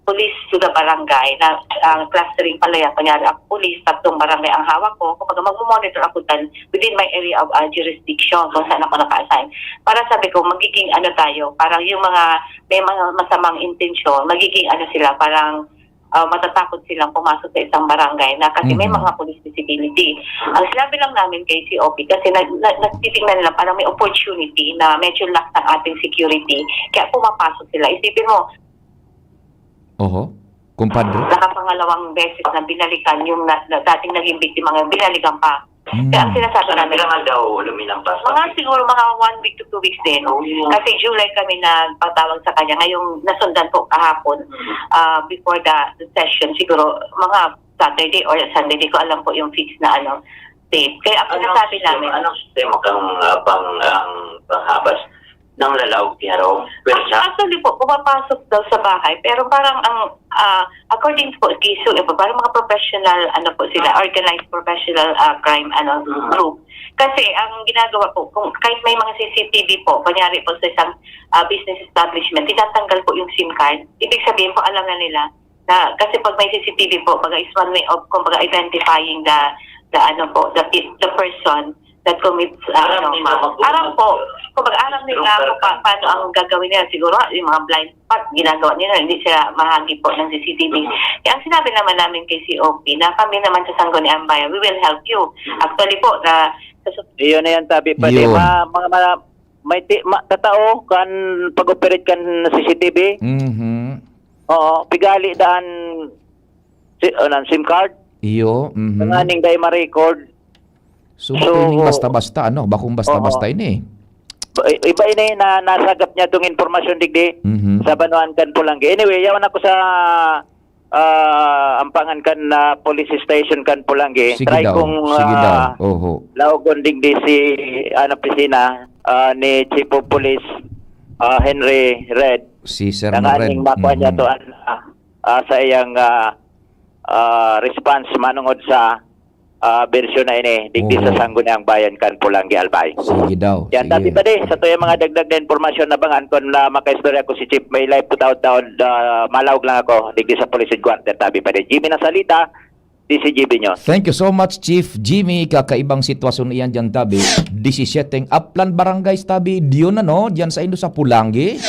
police to the barangay na clustering pala yan. Kunyari ang police, 3 barangay ang hawak ko. Kapag mag-monitor ako within my area of jurisdiction kung saan ako naka-assign. Para sabi ko, magiging tayo, parang yung mga may mga masamang intensyon, magiging sila, parang matatakot silang pumasok sa isang barangay na kasi may mga police visibility. Ang sinabi lang namin kay COP kasi nagtitingnan nila parang may opportunity na medyo lax ng ating security kaya pumapasok sila. Isipin mo, kumpadre. nakapangalawang beses na binalikan yung dating naging biktima ngayon, binalikan pa. Kaya ang sinasabi namin, mga siguro mga 1 week to 2 weeks din. Kasi July kami nagpatawag sa kanya. Ngayong nasundan po kahapon before the session, siguro mga Saturday or Sunday, di ko alam po yung fix na date. Kaya ang sinasabi namin, anong sistema kang panghabas ng lalaw kiyaro? actually po, pumapasok daw sa bahay, pero parang according po kay parang mga professional, sila, organized professional crime group. Kasi ang ginagawa po, kung kahit may mga CCTV po, kunyari po sa isang business establishment, tinatanggal po yung SIM card. Ibig sabihin po, alam na nila na, kasi pag may CCTV po, is one way of identifying the person that commits aram po. Kung aram nila kung paano ang gagawin nila, siguro yung mga blind spot ginagawa nila, hindi sila mahagi po ng CCTV. Kaya ang sinabi naman namin kay COP na kami naman sa Sangguniang Bayan, we will help you. Actually po, iyon na yan, tabi pa di. May tatao kan pag-operate kan CCTV. Oo, pigali daan SIM card. Iyo. Nganing day ma-record. So, basta-basta, bakong basta-basta ini. Iba ini na nasagap niya itong informasyon digdi sa Banuan kan Pulangi. Anyway, yawan ako sa ampangan kan police station kan Pulangi. Sige daw. Laugon digdi si opisina ni Chief of Police Henry Red. Si Sir Red. Makuha niya to sa iyang response manungod sa version na ini digdi sa Sangguniang Bayan kan Pulangi Albay. Sige daw. Yan dati pa di sa tuyo mga dagdag na impormasyon na bangan kon makaistorya ko si Chief may live putaw malawag lang ako digdi sa police headquarters tabi pa di. Jimmy Nasalita, DCGB nyo. Thank you so much Chief Jimmy. Kakaibang sitwasyon iyan dyan tabi. 17 Upland Barangays tabi. Diyon dyan sa Indo sa Pulangi.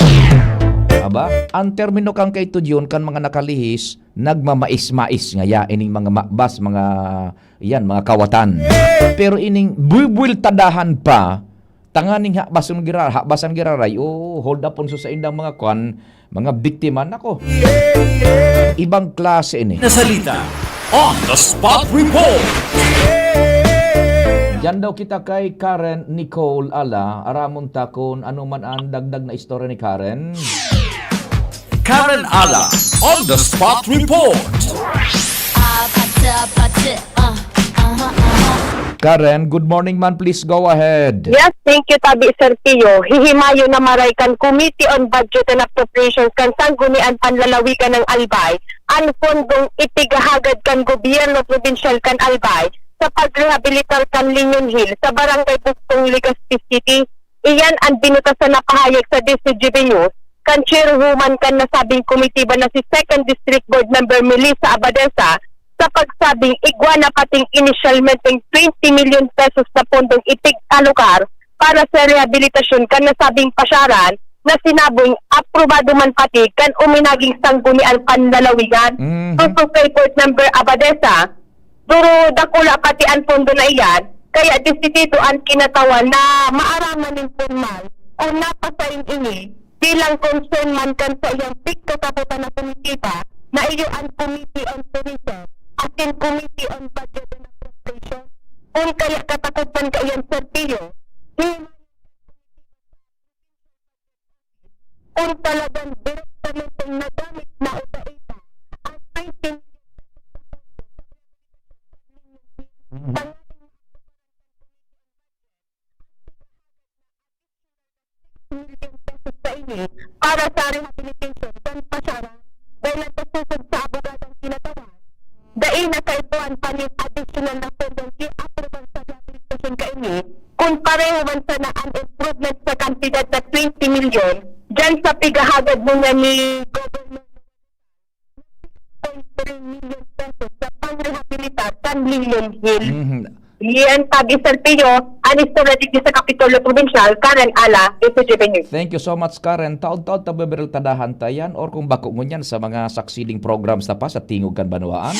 Ang termino kang kay tudyon kan mga nakalihis nagmamais-mais nga ya ining mga makbas mga kawatan. Pero ining buwil tadahan pa tanganing hakbasan giraray hold up sa indang mga mga biktima nako. Ibang klase ini. Nasalita on the spot report. Yan daw kita kay Karen Nicole Ala aramon takon ano man ang dagdag na istorya ni Karen. Karen Ala on the spot report. Karen, good morning man, please go ahead. Yes, thank you Tabi Sir Pio. Hihimayo na maraykan Committee on Budget and Appropriations kan Sanggunian Panlalawigan ng Albay ang pondong itigahagad kan gobyerno provincial kan Albay sa pagrehabilitar kan Linyon Hill sa Barangay Bustong, Legazpi City. Iyan ang binutasan na pahayag sa DCGB News kan chairwoman kan nasabing komitiba na si 2nd District Board Member Melissa Abadesa sa pagsabing igwa na pating initialment ng 20 million pesos na pondong itig alukar para sa rehabilitasyon kan nasabing pasyaran na sinabing aprobado man pati kan uminaging Sangguniang Panlalawigan. So kay Board Member Abadesa, duro dakula pati ang pondo na iyan, kaya disitito ang kinatawan na maaraman ng formal o napasain ini bilang concern man kan sa iyang big kataputan na komitiba na iyo ang Committee on Tourism at yung Committee on Budget and Appropriation kung kaya katakutan ka iyang Serpillo kung talagang direktamentong nagamit na ita ang 19 para sa rehabilitation kan pasyaran dahil nagpasusod sa abogadong kinatawan dahil nakaipuan pa ng additional na pondong i-approval sa rehabilitation ka ini kung pareho man sa naan improvement sa kantidad na 20 million dyan sa pigahagad mo niya ni Governor 6.3 million pesos sa pang-rehabilitar kan Linyon Hill. Yan tabi Sir Pio, anis to ready sa Kapitulo Provincial, Karen Ala, SCGB News. Thank you so much, Karen. Taod-taod tababeril tadahan tayan or kung bako mo yan sa mga succeeding programs na pa sa Tingog kan Banwaan.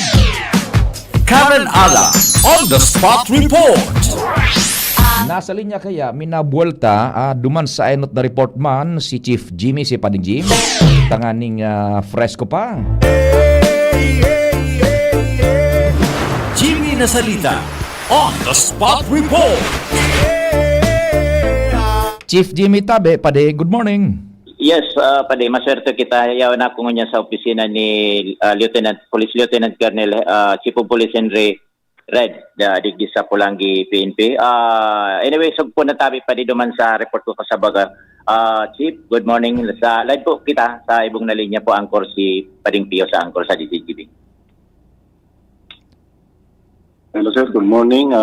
Karen Ala on the spot report. Nasa linya kaya minabuelta duman sa enot na report man si Chief Jimmy si Pading Jim. Tanganing fresco pa. Jimmy Nasalita on the spot report. Chief Jimmy Tabe, Pade, good morning. Yes, Pade, maswerte kita. Yaw na ko niya sa opisina ni Police Lieutenant Colonel Chief of Police Henry Red, digdi sa Pulangi PNP. Anyway, so po natabi pa di duman sa report ko sa baga. Chief, good morning. Sa live po kita sa ibong na linya po angkor si Pading Pio sa angkor sa DCGB. Hello sir, good morning.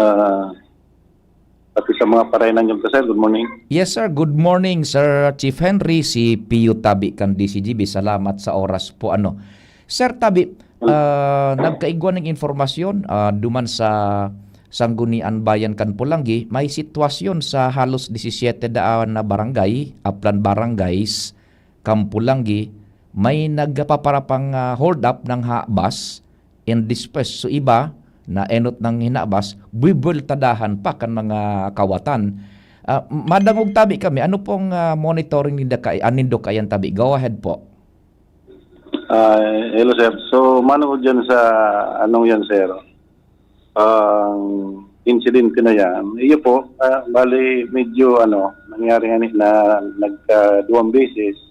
Pati sa mga parainan niyo sir, good morning. Yes sir, good morning Sir Chief Henry, si Pio Tabi kan DCGB. Salamat sa oras po. Sir Tabi, nagkaigwan ng informasyon duman sa Sanggunian Bayan kan Pulangi, may sitwasyon sa halos 17 daan na barangay, aplan barangays, Kampulangi, may nagpaparapang hold up ng habas in dispatch. So iba na enot ng hinabas, bibultadahan pa kan mga kawatan. Madangog Tabi kami, ano pong monitoring nindo kayan Tabi? Go ahead po. Hello sir. So manood dyan sa anong yan sir? Incident na yan. Iyo po, bali medyo nangyari na nagkaduwang beses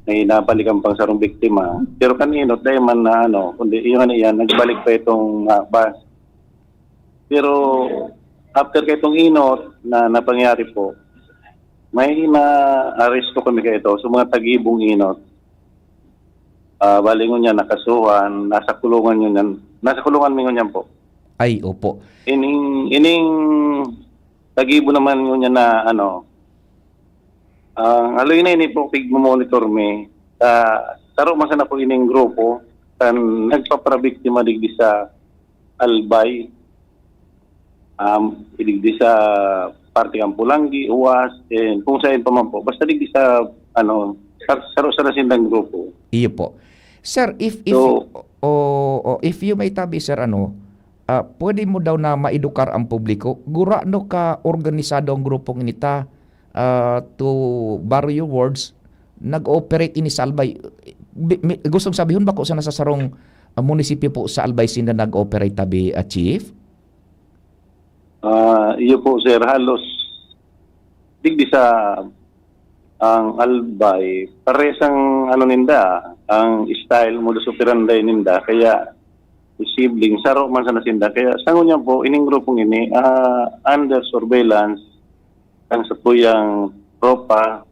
may nabalikan pang sarong biktima. Pero kaninot dahil man na kundi iyon yan, nagbalik pa itong bus. Pero after kay itong inot na napangyari po, may na-arrest ko kami kayo ito. So mga tagibong inot. Balingon niya nakasuhan, nasa kulungan mo yan po. Ay, opo. Ining tagibo naman yun niya na aloy na ini po pig-monitor me. Taro man sana po ining grupo kan nagpaparabiktima digdi sa Albay. Digdi sa parte ng Pulangi, Uwas, and kung saan pa man po. Basta digdi sa saro sa sindang grupo. Iyo po. Sir, if you may Tabi sir pwede mo daw na maedukar ang publiko. Gurano ka organisado ang grupong inita to borrow your words, nag-operate ini sa Albay. Gustong sabihin ba ko sa nasasarong munisipyo po sa Albay sila nag-operate Tabi, Chief? Iyo po sir, halos digdi sa ang Albay, pares ang ninda, ang style, modus operandi ninda, kaya sibling, saro man sa nasinda. Kaya sangon niya po, ining grupong ini, under surveillance, ang sa tuyang tropa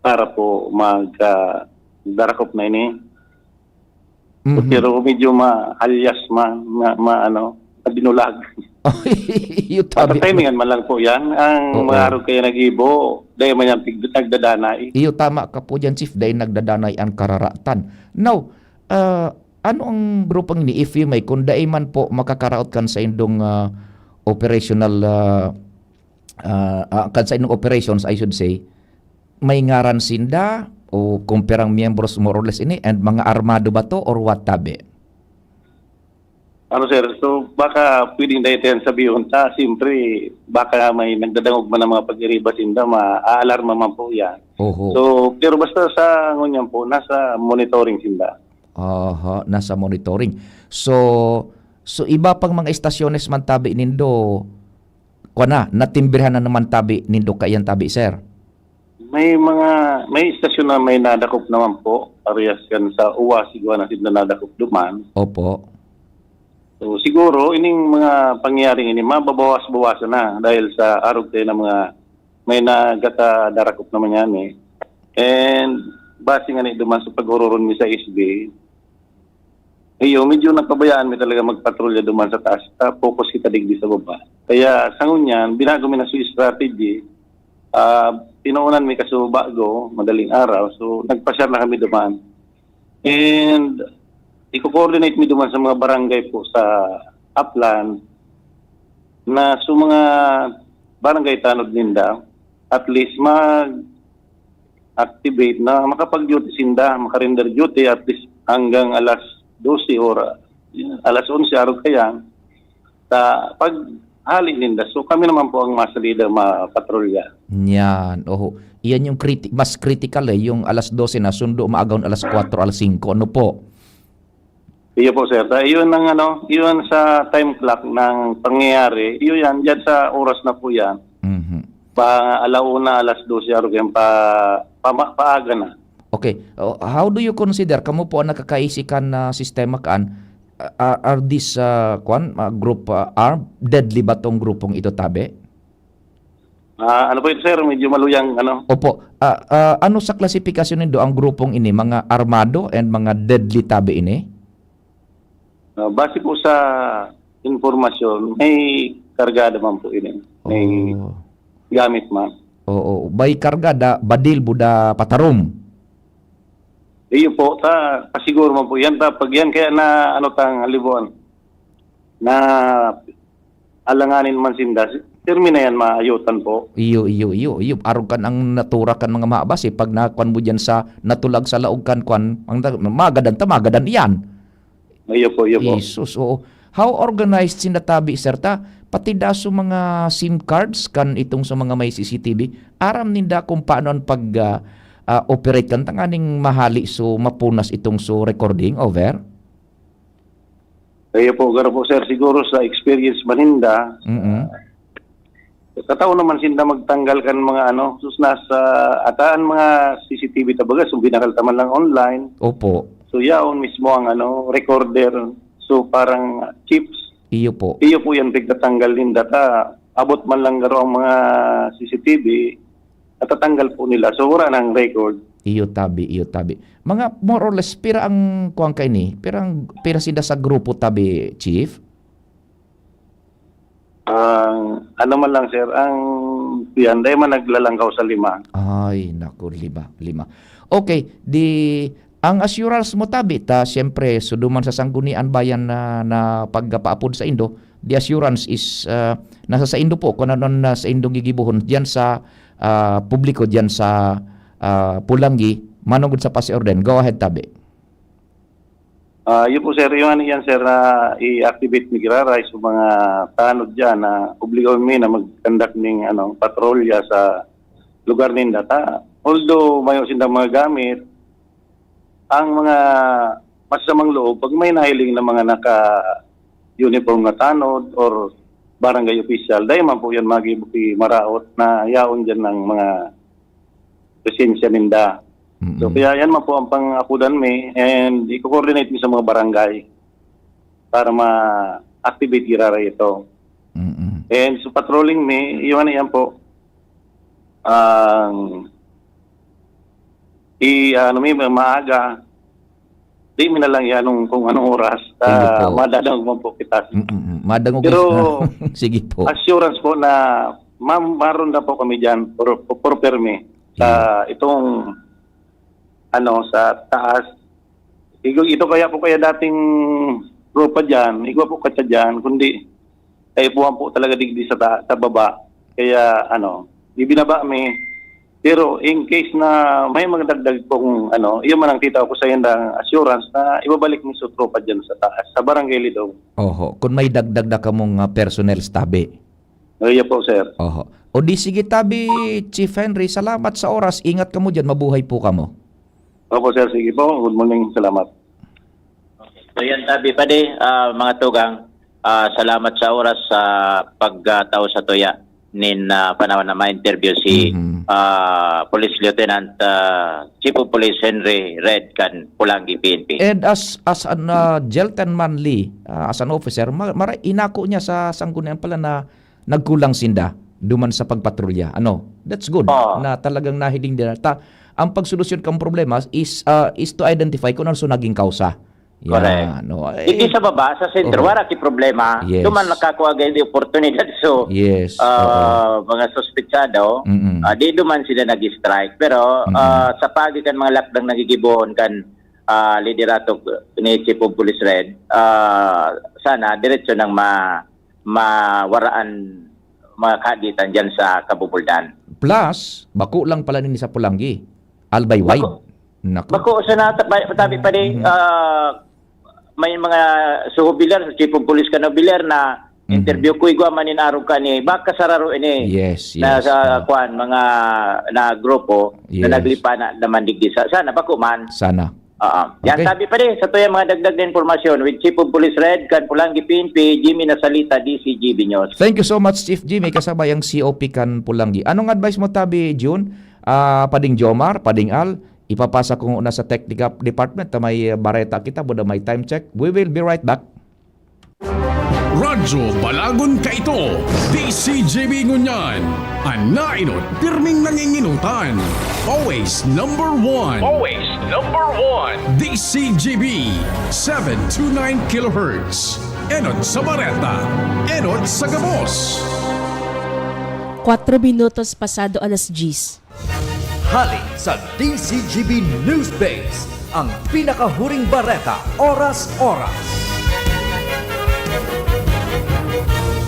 para po mag-darakop na ini. Mm-hmm. Pero medyo ma-alias, dinulag. At timingan man lang po yan. Ang mga araw kayo nag-ibo, dahil man yan nagdadanay. Iyo tama ka po dyan, Chief, dahil nagdadanay ang kararatan. Now, ano ang grupong ini, if you may, kung dahil man po makakaraot kan sa indong operational kan sa indong operations, I should say, may ngaran sinda o kumperang miyembros more or less ini and mga armado ba to or what Tabi? Sir, so baka pwedeng dahil sabihin siyempre baka may nagdadangog man ng mga pag-iriba sinda, ma-alarma man po yan. So, pero basta sa ngunyan po, nasa monitoring sinda. Nasa monitoring. So iba pang mga istasyones man Tabi nindo, natimbirhan na naman Tabi nindo kayan Tabi, sir? May istasyon na may nadakop naman po, parehas kan sa Uwa, siguro na sila nadakop duman. Opo. So siguro ining mga pangyayaring ini mababawas-bawasan na dahil sa arog tayo ng mga may nagata-darakop naman yan eh. And base nga ni duman sa pag-ururon mi sa SB, medyo napabayaan mi talaga magpatrolya duman sa taas. Focus kita digdi sa baba. Kaya sangon yan, binago mi na sa strategy. Tinuunan mi kaso bago, madaling araw. So nagpasyar na kami duman. And i-coordinate mi duman sa mga barangay po sa Upland na sa mga barangay tanod ninda, at least mag-activate na makapag-duty sinda, makarender duty at least hanggang alas 12 or alas 11 araw kaya sa pag hali ninda. So kami naman po ang masalida mapatrolya. Yan. Oho. Iyan yung mas critical yung alas 12 na sundo maagaw alas 4, alas 5. Ano po? Iyo po sir. Iyon ang iyon sa time clock ng pangyayari. Iyon yan diyan sa oras na po yan. Alauna alas 12 araw kaya paaga na. Okay. How do you consider kamo po ang nakakaisikan na sistema kaan? Are this group armed? Deadly ba tong grupong ito, tabi? Ano po ito sir? Medyo maluyang Opo. Ano sa klasifikasyon nito ang grupong ini? Mga armado and mga deadly tabi ini? Base po sa informasyon, may kargada man po ini. May gamit man. Oo. Bay kargada, badil buda patarom. Iyo po, pasiguro man po yan. Pag yan kaya na tang halibon na alanganin man sinda, termina yan maayutan po. Iyo. Arog kan ang natura kan mga maabas pag nakuan mo dyan sa natulag sa laog kan ang magadan iyan. Iyo po. Jesus, oo. How organized sinatabi, sir, pati daso mga SIM cards kan itong sa mga may CCTV, aram ninda kung paano ang operate kan tanganing mahali so mapunas itong so recording, over? Iyo po, garo po sir, siguro sa experience maninda, kataon naman sinda magtanggal kan mga sus nasa ataan mga CCTV tabaga, so binakaltaman lang online. Opo. So yaon mismo ang recorder, so parang chips. Iyo po yan pagtatanggal din data. Abot man lang garo ang mga CCTV at tatanggal po nila. So wala nang record. Iyo tabi. Mga more or less pira ang kuwang kay ni? Pira sida sa grupo tabi, Chief? Ano man lang sir, ang piyanday man naglalangkaw sa 5. Ay, naku, 5. Okay, ang assurance mo tabi, siyempre, suduman sa sanggunian bayan na pagpaapod sa Indo, the assurance is nasa sa Indo po, kung ano sa Indo gigibuhon, diyan sa publiko, diyan sa Pulangi, manungod sa Pasiorden. Go ahead, tabi. Yun po sir, yan sir na i-activate ni Giraray sa mga tanod dyan na obligaw mi na mag-conduct ng patrolya sa lugar ninda. Although mayo sinda mga gamit, ang mga masamang loob, pag may nahiling na mga naka-uniform na tanod or barangay official, dahil man po yan magibuki maraot na yaon dyan ng mga presensya ninda. So kaya yan man po ang pang-akudan mi and i-coordinate mi sa mga barangay para ma-activate Giraray ito. And so patrolling mi, yan po maaga, di mi na lang yan kung anong oras, madadang mo po kita. Pero sige po. Assurance po na maroon na po kami dyan for permi sa itong sa taas. Ito kaya dating grupa dyan, igwa po katsa dyan, kundi ay puwan po talaga digdi sa baba. Kaya ibinaba mi. Pero in case na may mga dagdag pong iyon man ang tita ko sa ng assurance na ibabalik mo sa tropa dyan sa taas, sa barangay Lidong. Oho, kung may dagdag na kamong personnel tabi. Iya po sir. Oho. O di sige tabi, Chief Henry, salamat sa oras. Ingat kamo dyan, mabuhay po kamo. Opo sir, sige po. Good morning, salamat. So yan tabi pa mga tugang, salamat sa oras sa pagtao sa tuya nin panahon na ma-interview si Police Lieutenant Chief of Police Henry Red Can Pulangi PNP. And as an Jelton Manley, as an officer, inako niya sa sanggunian pala na nagkulang sinda duman sa pagpatrolya. That's good. Na talagang nahiling din. Ang pagsolusyon kang problema is to identify kung ano naging kausa. Correct. Hindi sa baba, sa center, wala ki problema. Yes. Duman nakakuha gayud yung oportunidad. So, yes. Mga suspetsado, di duman sila nag-strike. Pero sa pagitan mga lakdang nagigibuhon kan liderato ni Chief of Police Red, sana diretso nang mawaraan mga kaditan dyan sa Kabubuldan. Plus, bako lang pala nini sa Pulangi. Albay wide. Nako. Bako sa tabi pa rin, may mga suhubilar sa Chief of Police Kanobilar na interview ko igwa maninarog ka ni baka sararo ini yes. na sa kwan mga na grupo Yes. na naglipa na naman digdi sana bako man. Sana. Yan Okay. sabi pa rin sa tuya mga dagdag na informasyon with Chief of Police Red kan Pulangi PNP Jimmy Nasalita DCGB News. Thank you so much, Chief G. May kasabay ang COP kan Pulangi. Anong advice mo tabi, June? Pading Jomar, Pading Al, ipapasa ko na sa technical department na may bareta kita, buda may time check. We will be right back. Radyo Balagon ka ito, DCGB Ngunyan, anainot, pirming nanginginutan, always number one. Always number one. DCGB, 729 kHz, enot sa Bareta, enot sa Gabos. 4 minutos pasado alas 10. Hali sa DCGB News Base, ang pinakahuring bareta oras-oras.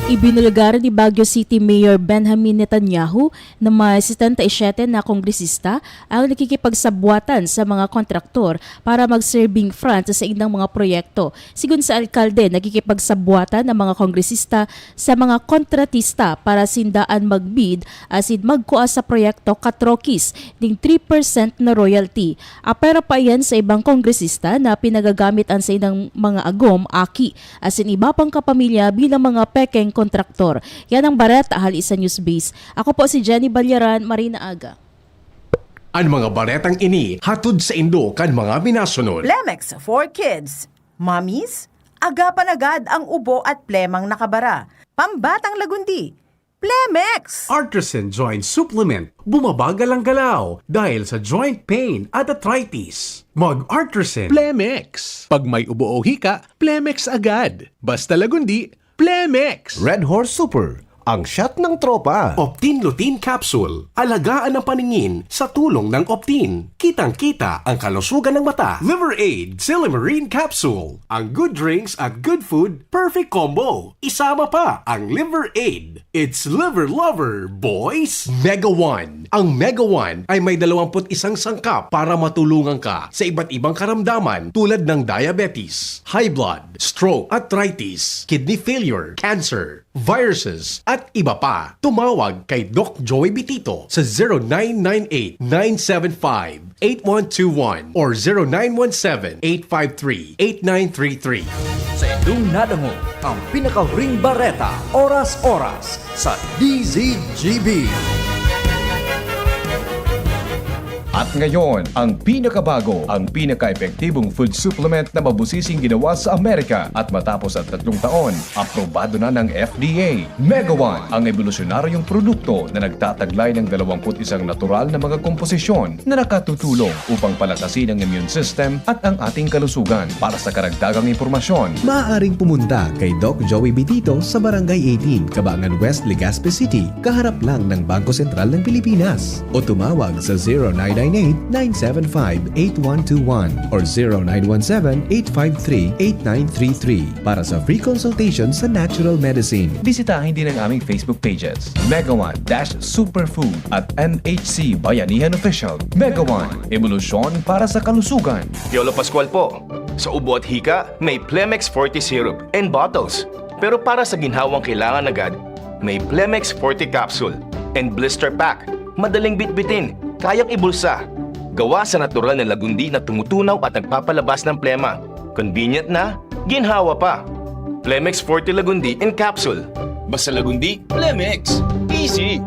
Ibinulgar ni Baguio City Mayor Benjamin Netanyahu na may 77 na kongresista ang nakikipagsabwatan sa mga kontraktor para mag-serving front sa ilang mga proyekto. Sigun sa alkalde, nakikipagsabwatan ng mga kongresista sa mga kontratista para sindaan magbid asin magkuha sa proyekto katrokis ding 3% na royalty. Apera pa yan sa ibang kongresista na pinagagamit ang sa ilang mga agom, aki, asin iba pang kapamilya bilang mga pekeng kontraktor. Yan ang bareta hali sa Newsbase. Ako po si Jenny Balyaran, Marina Aga. Ang mga baretang ini hatod sa Indo kan mga binasunod. Plemex for Kids. Mommies, agapan agad ang ubo at plemang nakabara. Pambatang lagundi. Plemex! Artisan Joint Supplement. Bumabagal ang galaw dahil sa joint pain at arthritis. Mag-Artisan Plemex. Pag may ubo o hika, Plemex agad. Basta lagundi, Plemex. Red Horse Super, ang shot ng tropa. Optin Lutein Capsule. Alagaan ang paningin sa tulong ng Optin. Kitang-kita ang kalusugan ng mata. Liver Aid Silimarine Capsule. Ang good drinks at good food, perfect combo. Isama pa ang Liver Aid. It's liver lover, boys! Mega One. Ang Mega One ay may 21 sangkap para matulungan ka sa iba't ibang karamdaman tulad ng diabetes, high blood, stroke, arthritis, kidney failure, cancer, viruses, at iba pa. Tumawag kay Doc Joey Bitito sa 0998-975-8121 or 0917-853-8933. Sa inyong nadango, ang pinakahuring bareta oras-oras sa DZGB. At ngayon, ang pinakabago, ang pinaka-epektibong food supplement na mabusising ginawa sa Amerika at matapos at 3 taon, aprobado na ng FDA. Mega One, ang evolusyonaryong produkto na nagtataglay ng 21 natural na mga komposisyon na nakatutulong upang palakasin ang immune system at ang ating kalusugan. Para sa karagdagang impormasyon, maaaring pumunta kay Doc Joey Bitito sa Barangay 18, Cabangan West, Legazpi City, kaharap lang ng Bangko Sentral ng Pilipinas. O tumawag sa 0998-975-8121 or 0917-853-8933 para sa free consultation sa natural medicine. bisitahin din ang aming Facebook pages, Mega One-Superfood at NHC Bayanihan Official. Mega One, evolusyon para sa kalusugan. Piolo Pascual po. Sa ubo at hika, may Plemex Forte Syrup and bottles. Pero para sa ginhawang kailangan agad, may Plemex Forte Capsule and Blister Pack. Madaling bitbitin, kayang ibulsa. Gawa sa natural na lagundi na tumutunaw at nagpapalabas ng plema. Convenient na, ginhawa pa. Plemex Forte Lagundi and Capsule. Basta lagundi, Plemex. Easy!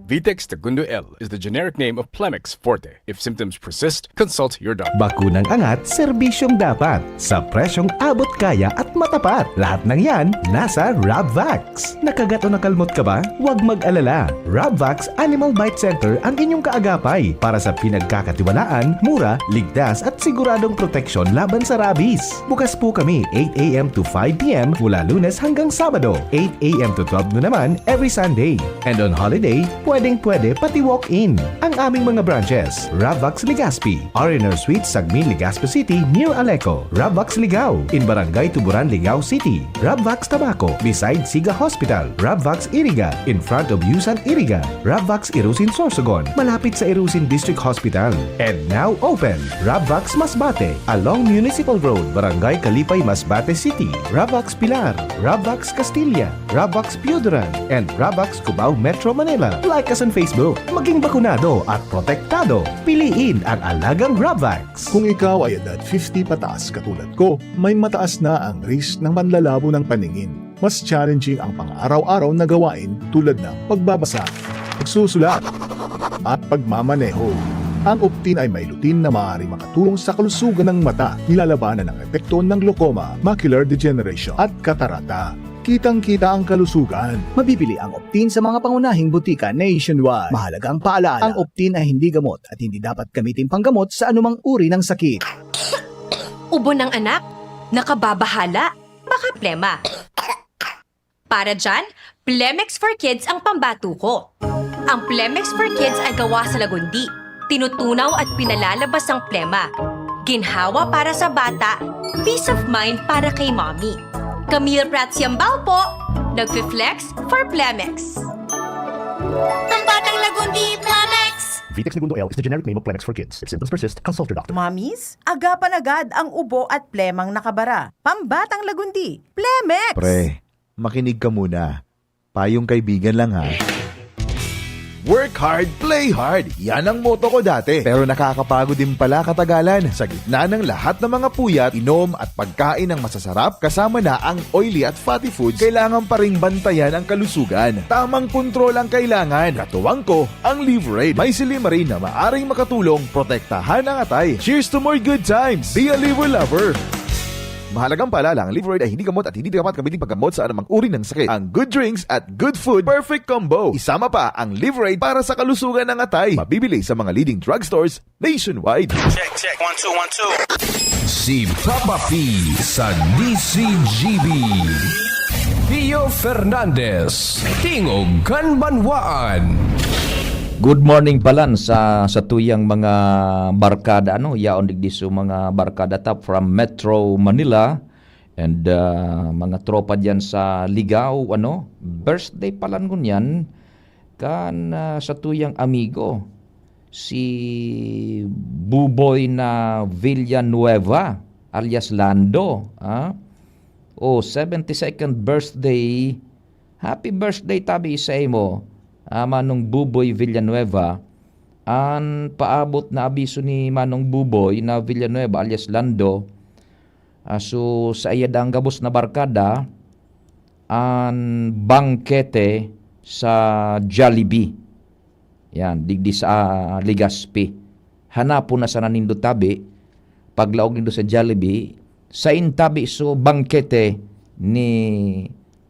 Vitex Segundo L is the generic name of Plemex Forte. If symptoms persist, consult your doctor. Bakunang angat, serbisyong dapat. Sa presyong abot kaya at matapat. Lahat ng yan, nasa Rabvax. Nakagat o nakalmot ka ba? Huwag mag-alala. Rabvax Animal Bite Center ang inyong kaagapay para sa pinagkakatiwalaan, mura, ligtas at siguradong proteksyon laban sa rabies. Bukas po kami 8 a.m. to 5 p.m. mula Lunes hanggang Sabado. 8 a.m. to 12 noon naman every Sunday. And on holiday, Pwedeng-pwede pati walk-in. Ang aming mga branches, Ravvax Legazpi, R&R Suite, Sagmin, Legazpi City, near Aleco. Ravvax Ligao, in Barangay Tuburan, Ligao City. Ravvax Tabaco, beside Siga Hospital. Ravvax Iriga, in front of Yusan Iriga. Ravvax Irusin Sorsogon, malapit sa Irusin District Hospital. And now open, Ravvax Masbate, along Municipal Road, Barangay Kalipay, Masbate City. Ravvax Pilar, Ravvax Castilla, Ravvax Piudaran, and Ravvax Cubao, Metro Manila. Like us on Facebook. Maging bakunado at protektado. Piliin ang alagang Ravvax. Kung ikaw ay edad 50 pataas katulad ko, may mataas na ang risk ng panlalabo ng paningin. Mas challenging ang pang-araw-araw na gawain tulad ng pagbabasa, pagsusulat, at pagmamaneho. Ang Optin ay may lutin na maaari makatulong sa kalusugan ng mata, nilalabanan ang epekto ng glaucoma, macular degeneration at katarata. Kitang-kita ang kalusugan. Mabibili ang Optin sa mga pangunahing butika nationwide. Mahalagang paalala, ang Optin ay hindi gamot at hindi dapat gamitin panggamot sa anumang uri ng sakit. Ubo ng anak? Nakababahala? Baka plema. Para dyan, Plemex for Kids ang pambato ko. Ang Plemex for Kids ay gawa sa lagundi. Tinutunaw at pinalalabas ang plema. Ginhawa para sa bata, peace of mind para kay mommy. Camille Prats Yambao po, nagfi-flex for Plemex. Pambatang lagundi, Plemex! Vitex Segundo L is the generic name of Plemex for kids. If symptoms persist, consult your doctor. Mamis, agapan agad ang ubo at plemang nakabara. Pambatang lagundi, Plemex! Pre, makinig ka muna. Payong kaibigan lang ha. Work hard, play hard. Yan ang motto ko dati. Pero nakakapagod din pala katagalan. Sa gitna ng lahat ng mga puyat, inom at pagkain ng masasarap, kasama na ang oily at fatty foods, kailangan pa ring bantayan ang kalusugan. Tamang kontrol ang kailangan. Katuwang ko, ang Liverade. May Silimarin na maaring makatulong protektahan ang atay. Cheers to more good times. Be a liver lover. Mahalagang paalala, ang Liverade ay hindi gamot at hindi dapat gamitin paggamot sa anumang uri ng sakit. Ang good drinks at good food, perfect combo. Isama pa ang Liverade para sa kalusugan ng atay. Mabibili sa mga leading drugstores nationwide. Check, 1, 2, 1, 2. Si Papa P sa DCGB. Pio Fernandez, Tingog Kanbanwaan. Good morning palan sa tuyang mga barkada yaon digdi so mga barkada tap from Metro Manila and mga tropa diyan sa Ligao birthday palan ngunyan kan sa tuyang amigo si Buboy na Villanueva alias Lando 72nd birthday. Happy birthday tabi sa imo. Manong Buboy Villanueva, ang paabot na abiso ni Manong Buboy na Villanueva alias Lando, so sa iyadang gabos na barkada, ang bangkete sa Jollibee. Yan, digdi sa Legazpi. Hanapon na sa nanindo tabi, paglaog nindo sa Jollibee, sa intabi so bangkete ni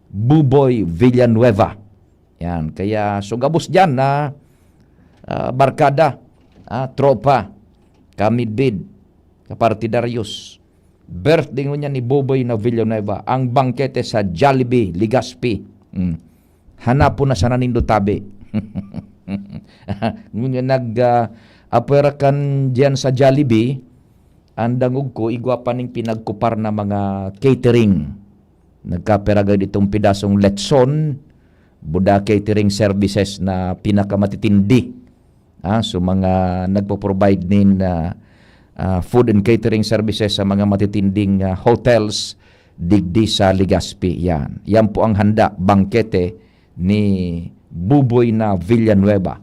Buboy Villanueva. Yan, kaya so gabos dyan na barkada, tropa, kamidbid, kapartidaryos. Birthday niya ni Buboy na Villanueva, ang bangkete sa Jollibee, Legazpi. Hanapon na sa nanindo tabi. Nag-apwerakan dyan sa Jollibee, ang dangog ko, igwa pa ning pinagkupar na mga catering. Nagkaperagad itong pidasong letson, Buda catering services na pinakamatitindi. So mga nagpo-provide nin food and catering services sa mga matitinding hotels digdi sa Legazpi. Yan po ang handa, bangkete ni Buboy na Villanueva.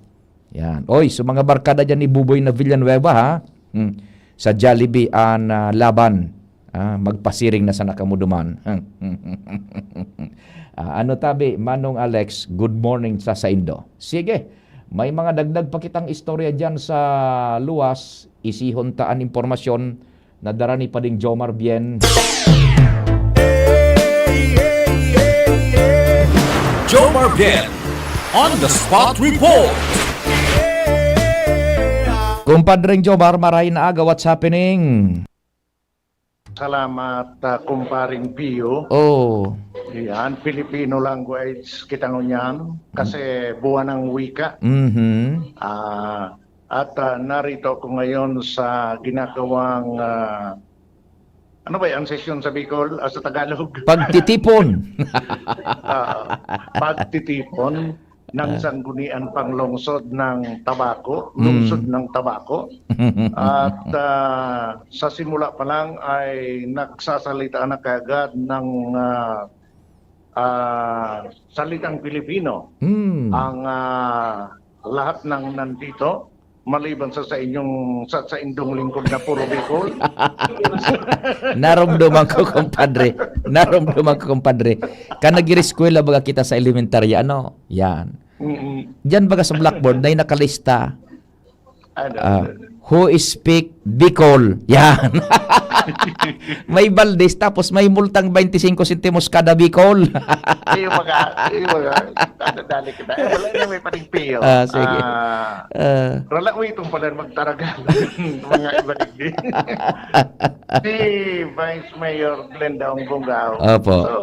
Yan. Oy, so mga barkada dyan ni Buboy na Villanueva sa Jollibee ang laban. Magpasiring na sa nakamuduman. Ano tabi, Manong Alex, good morning sa Indo. Sige, may mga dagdag pa kitang istorya dyan sa luwas, isihon taan impormasyon na darani pa ding Jomar Bien. Jomar Bien, on the spot report. Kumpadring Jomar, maray na aga, what's happening? Salamat, kumparing Pio. Yan, Filipino language kita ngunyan kasi buwan ng wika. At narito ako ngayon sa ginagawang ano ba yan, session sa Bicol, sa Tagalog? Pagtitipon. Pagtitipon ng sanggunian panglungsod ng tabako, lungsod ng tabako. At sa simula pa lang ay nagsasalita na kagad ng salitang Pilipino ang lahat ng nandito maliban sa inyong sa indong lingkod na puro Bicol. Naramdaman ko, kumpadre. Kan nag-eskwela baga kita sa elementarya, ano? Yan. Diyan baga sa blackboard na nakalista. Who speak Bicol? Yan. May Valdez tapos may multang 25 centimos kada Bicol. Iyo mga, dali kita. Wala na may patigpiyo. Sige. Rala ko itong pala magtaragal. Mga ibaligdi. Si Vice Mayor Glenda Ongbongao. Opo. So,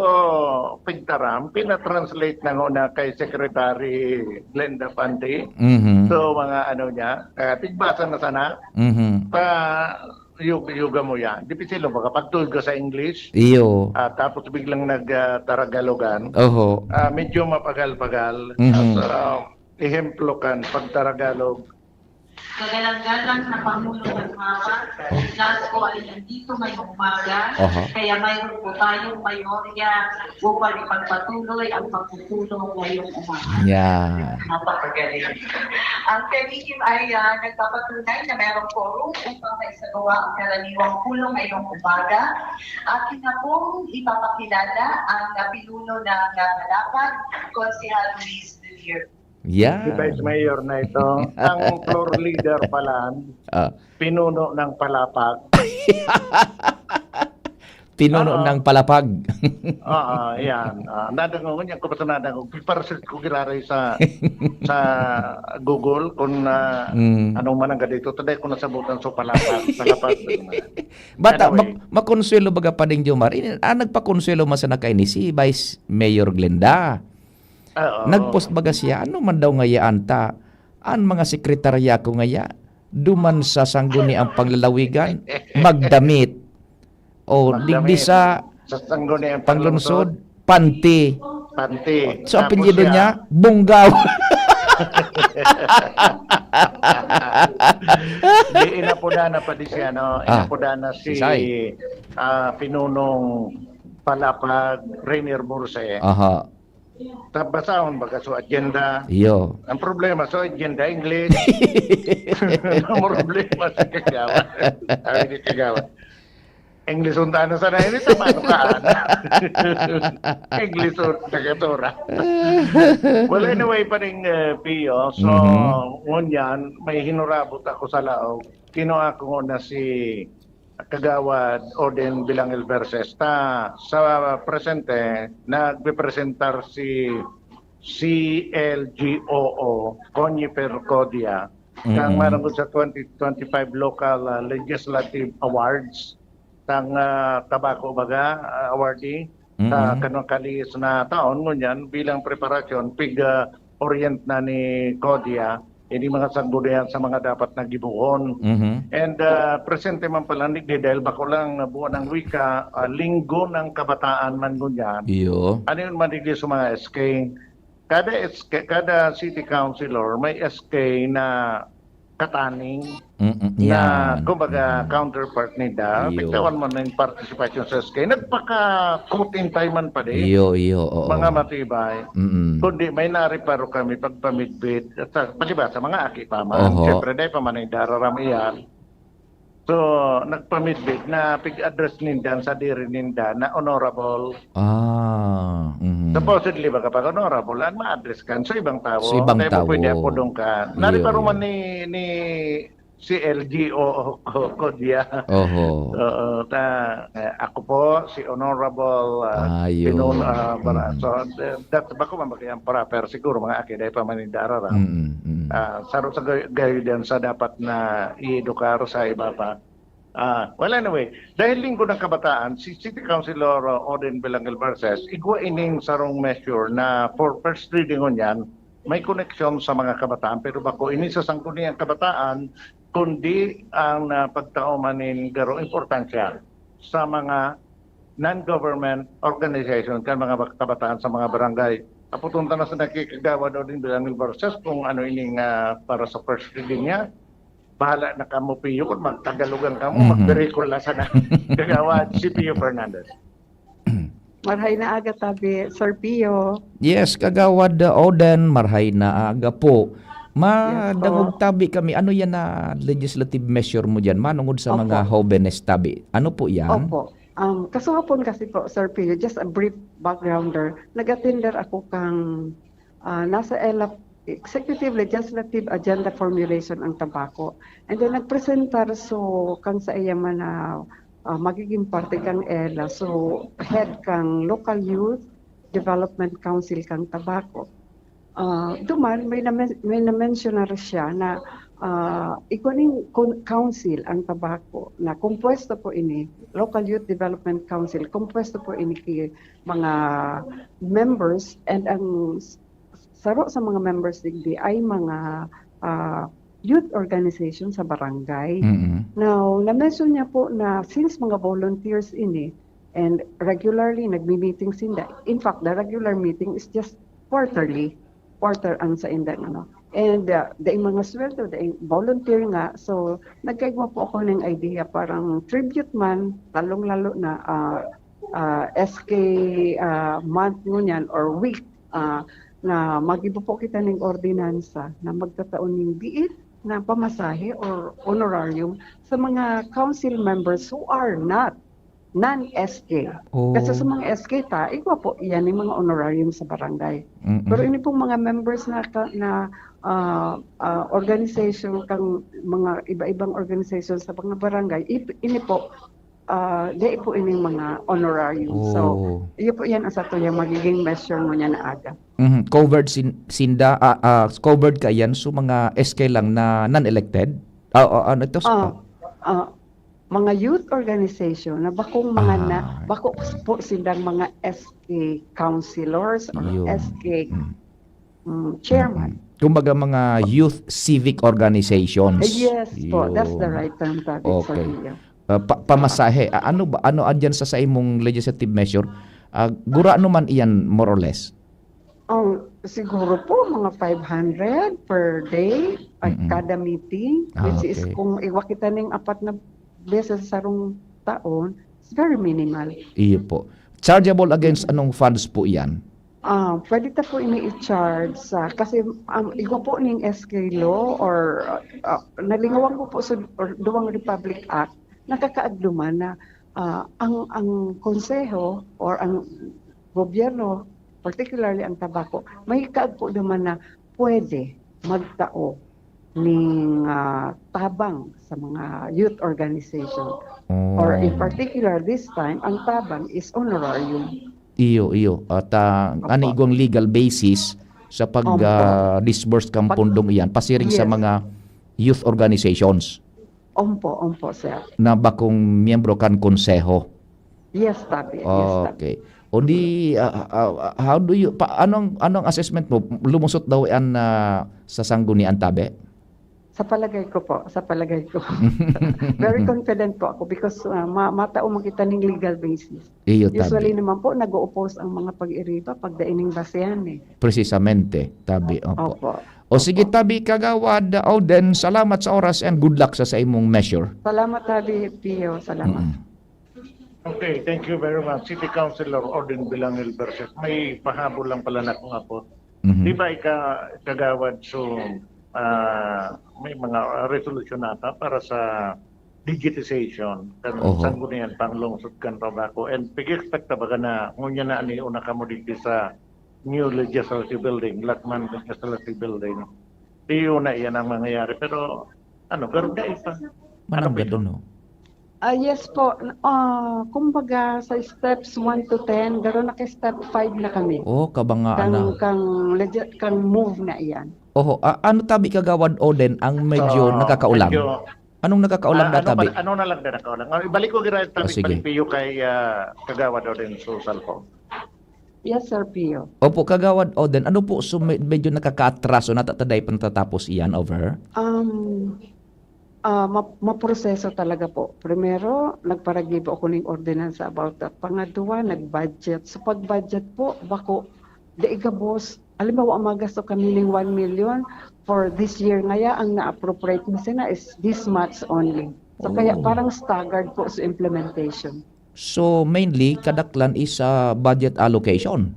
pigtaram, pinatranslate na una kay Secretary Glenda Pante. So, mga ano niya, tigbasa na sana. Yuga mo yan. Di pisilo ba kapag tulgo sa English? Iyo. Tapos biglang nagtaragalogan. Oho. Medyo mapagal-pagal. Ehemplo kan pagtaragalog. Kagalang-galang na Pangulo ng Mama, lahat ko ay nandito ngayong umaga, kaya mayroon po tayong mayorya upang ipagpatuloy ang pagtutulong ngayong umaga. Yeah. Napakagaling. Ang Pemikim ay nagpapatunay na mayroong forum upang maisagawa ang karaniwang pulong ngayong umaga. Akin na pong ipapakilala ang pinuno ng Malapad, Konsehal Luis Villar. Yeah. Si Vice Mayor na ito. Ang floor leader pala, pinuno ng palapag. Pinuno ng palapag. Yan. Nadangon niya ko pa sa nadangon. Piparsit ko giraray sa Google kung anong manangga dito. Taday ko nasabutan sa palapag. Bata, makonsuelo baga pa din Jomar. Nagpakonsuelo masana kay ni si Vice Mayor Glenda. Nagpost baga siya, ano man daw ngayaan ta, ang mga sekretarya ko ngaya, duman sa sangguni ang panglalawigan, magdamit. O, digdi sa sangguni ang panglungsod, panty. So, ang pinyido niya, bunggaw. Di inapudana pa di siya, no? Inapudana si pinunong palapag, Rainier Burse. Basahon baga so agenda. Iyo. Ang problema so agenda English. Ang problema sa kagawa. Ay di kagawa. English unta na sana ini tamano ka. English unta kagatora. Well anyway pa ring Pio. So ngunyan may hinurabot ako sa laog. Kinuha ko na si Kagawad Oden Bilangel Verses sa presente nagpe-presentar si CLGOO Conifer Codia kang maraming sa 2025 local legislative awards tang tabako baga awardee sa kanang kalis na taon ngunyan bilang preparasyon orient na ni Codia hindi mga sanggunian sa mga dapat na gibuhon. And presente man pala dahil bako lang buwan ng wika, linggo ng kabataan man ngunyan. Iyo. Ano yun manigli sa mga SK? Kada city councilor may SK na kataning na kumbaga counterpart nila. Pagtawan man ng participation sa SK. Nagpaka-kutin tayo man pa din. Iyo. Mga matibay. Kundi may nariparo kami pagpamidbid sa mga aki pa man. Siyempre dahil pa man ay dararam iyan. So, nagpamidbid na pig-address nindan sa diri nindan na honorable. Supposedly ba kapag honorable, ma-address kan sa ibang tao. Sa ibang tao. Pwede po doon ka. Nariparo man ni CLGO Codia. Ako po, si Honorable Pinon Baraso. That's bako mamagayang para, pero siguro mga aki dahil pa manindara. Saro sa guidance sa dapat na i-edukar sa iba pa. Well, anyway, dahil linggo ng kabataan, si City Councilor Oden Belangel Barces, igwa ining sarong measure na for first reading on yan, may connection sa mga kabataan, pero bako ini sa sangkuniang kabataan, kundi ang pagtaumanin garo importansya sa mga non-government organization kan mga kabataan sa mga barangay. Aputunta na sa nakikagawa Oden Belangel Barces kung ano ining para sa first reading niya. Bahala na kamo Pio kung magtagalugan kamo, magperikula sana. Kagawad si Pio Fernandez. Marhay na aga tabi, Sir Pio. Yes, kagawad Oden, marhay na aga po. Madangog tabi kami. Ano yan na legislative measure mo dyan? Manungod sa mga hobenes tabi. Ano po yan? Opo. Kasugapon kasi po, Sir Pio, just a brief backgrounder. Nag-attender ako kang nasa ELAP Executive Legislative Agenda Formulation ang tabako. And then nagpresentar so kang sa iyaman na magiging parte kang ELA. So head kang Local Youth Development Council kang tabako. Duman may na-mention na siya na ikuning council ang tabako na kumpuesto po ini Local Youth Development Council, kumpuesto po ini kay mga members, and ang saro sa mga members digdi ay mga youth organization sa barangay. Now, na-mention niya po na since mga volunteers ini and regularly nagmi-meeting sinda. In fact, the regular meeting is just quarter ang sa inda ano. And daing mga sweldo, daing volunteer nga. So, nagkaigwa po ako ng idea parang tribute man, talong-lalo na SK month ngunyan or week na magibo po kita ng ordinansa na magtataon ng biit na pamasahe or honorarium sa mga council members who are not non-SK. Kasi sa mga SK igwa po iyan yung mga honorarium sa barangay. Pero ini pong mga members na organization kang mga iba-ibang organization sa mga barangay, ini po di po ining mga honorarium. So, iyo po yan sa to yung magiging measure mo niya na aga. Covered sinda, covered ka yan so mga SK lang na non-elected? Ano ito? Mga youth organization na bakong mga bako po sindang mga SK councilors or SK chairman. Kumbaga mga youth civic organizations. Yes po, that's the right term tabi for you. Pamasahe, ano adyan sa imong legislative measure? Gura ano man iyan more or less? Siguro po mga 500 per day at kada meeting, which is kung iwa kita ng 4 na beses sa sarong taon, it's very minimal. Iyo po. Chargeable against anong funds po iyan? Pwede ta po ini-charge kasi iwa po ning SK law or nalingawan ko po sa Duwang Republic Act, nakakaagduman na ang konseho or ang gobyerno, particularly ang tabako, may kaagpo naman na pwede magtao ng tabang sa mga youth organization. Or in particular, this time, ang tabang is honorarium. Iyo. At anigong legal basis sa pag-disburse kang pundong iyan, pasiring sa mga youth organizations. Ompo, sir. Na bakong miyembro kan konseho. Yes, tabi. Okay. O di, how do you, anong assessment mo? Lumusot daw yan sa sanggunian tabi? Sa palagay ko. Very confident po ako because matao makita ng legal basis. Usually naman po, nag-o-oppose ang mga pag-iriba pagdaining basehan eh. Precisamente, tabi. Opo. O sige tabi, kagawad Oden, salamat sa oras and good luck sa imong measure. Salamat tabi, Pio. Salamat. Okay, thank you very much. City Councilor Oden Belangel Barces. May pahabol lang pala na kung ako. Di ba kagawad so may mga resolution nata para sa digitization kan sanggunian panglungsod kan tabako and pig-expect ba na ngunya na ani una kamo digdi sa new legislative building, Lakman Legislative Building. Diyo na iyan ang mangyayari pero garo ka ipa. Manang no? Yes po. Kumbaga sa steps 1 to 10, garo na kay step 5 na kami. Kabangaan na. Kang move na iyan. Ano tabi kagawad Oden ang medyo nakakaulam? Anong nakakaulang na tabi? Ano na lang na nakaulang? Ibalik ko gira tabi sige. palipiyo kay Kagawad Oden sa cellphone. Yes, Sir Pio. Opo, Kagawad Oden, ano po medyo nakaka-atraso na tataday pantatapos iyan over? Maproseso talaga po. Primero, nagparagibo ako ng ordinansa about that. Pangadwa, nag-budget. So pag-budget po, bako, daiga boss, alimbawa magasto kami ng 1 million for this year ngaya, ang na-appropriate na sina is this much only. So kaya parang staggered po sa implementation. So mainly, kadaklan is budget allocation.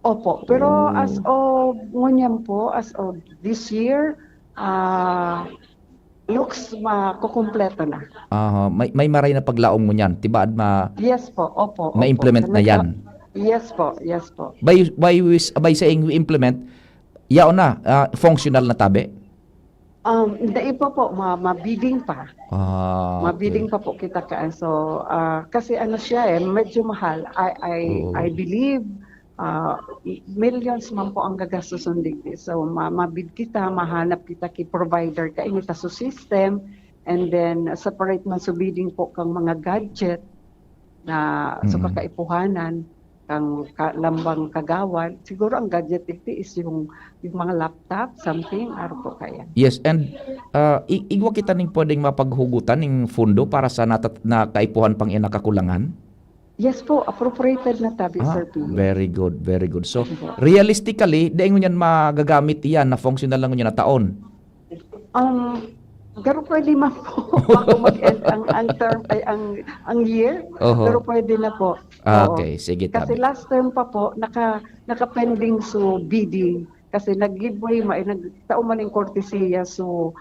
Opo, pero as of ngunyam po, as of this year, looks makukumpleto na. May maray na paglaom mo niyan. Tibaad Yes po, opo. ma-implement na yan. Yes po. By saying we implement, yao na, functional na tabi? Hindi po, mabidding pa. Mabidding pa po kita kaan. So, kasi ano siya medyo mahal. I believe millions man po ang gagastuson digdi. So, mabid kita, mahanap kita ki provider ka inita sa system, and then separate man sa bidding po kang mga gadget na sa kakaipuhanan kang lambang kagawad. Siguro ang gadget iti is yung mga laptop, something, aro po kaya. Yes, and igwa kita ning pwedeng mapaghugutan ng fundo para sa nakaipuhan pang inakakulangan? Yes po, appropriated na tabi, Sir P. Very good, very good. So, realistically, daing yan magagamit iyan na functional lang yan na taon? Pero pwede man po bago mag-end ang term ay ang year. Pero pwede na po. Okay, sige tabi. Kasi last term pa po naka-pending so bidding kasi nag-giveaway nagtao man ng kortesiya so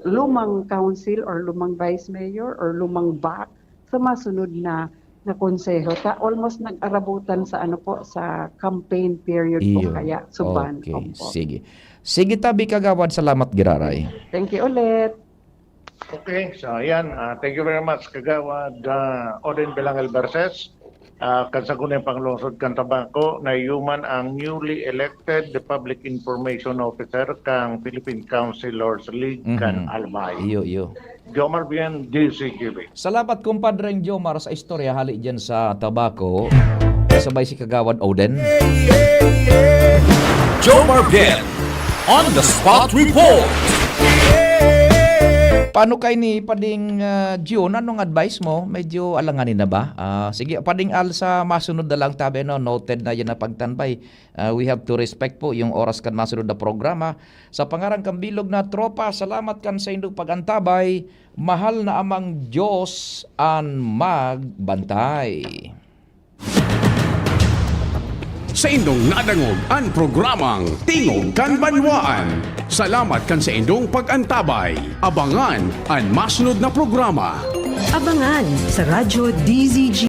lumang council or lumang vice mayor or lumang BAC sa masunod na konseho almost nag-arabutan sa sa campaign period po kaya suban. Okay, sige tabi Kagawad, salamat giraray. Thank you ulit. Okay, so ayan, thank you very much Kagawad Oden Belangal Verses. Kansagunan panglungsod kan Tabaco na human ang newly elected the Public Information Officer kang Philippine Councilors League kan Albay. Iyo. Jomar Bien, DCGB. Salamat kumpadreng Jomar sa istorya hali dyan sa Tabaco. Kasabay si Kagawad Oden. Jomar Bien on the spot report. Paano kay ni Pading Gion, anong advice mo? Medyo alanganin na ba? Sige, Pading Al sa masunod na lang tabi, no? Noted na yan na pagtanbay. We have to respect po yung oras kan masunod na programa. Sa pangarang kambilog na tropa, salamat kan sa indong pagantabay. Mahal na amang Diyos ang magbantay. Sa indong nadangog ang programang Tingog kan Banwaan. Salamat kan sa indong pag-antabay. Abangan ang masunod na programa. Abangan sa Radyo DZG.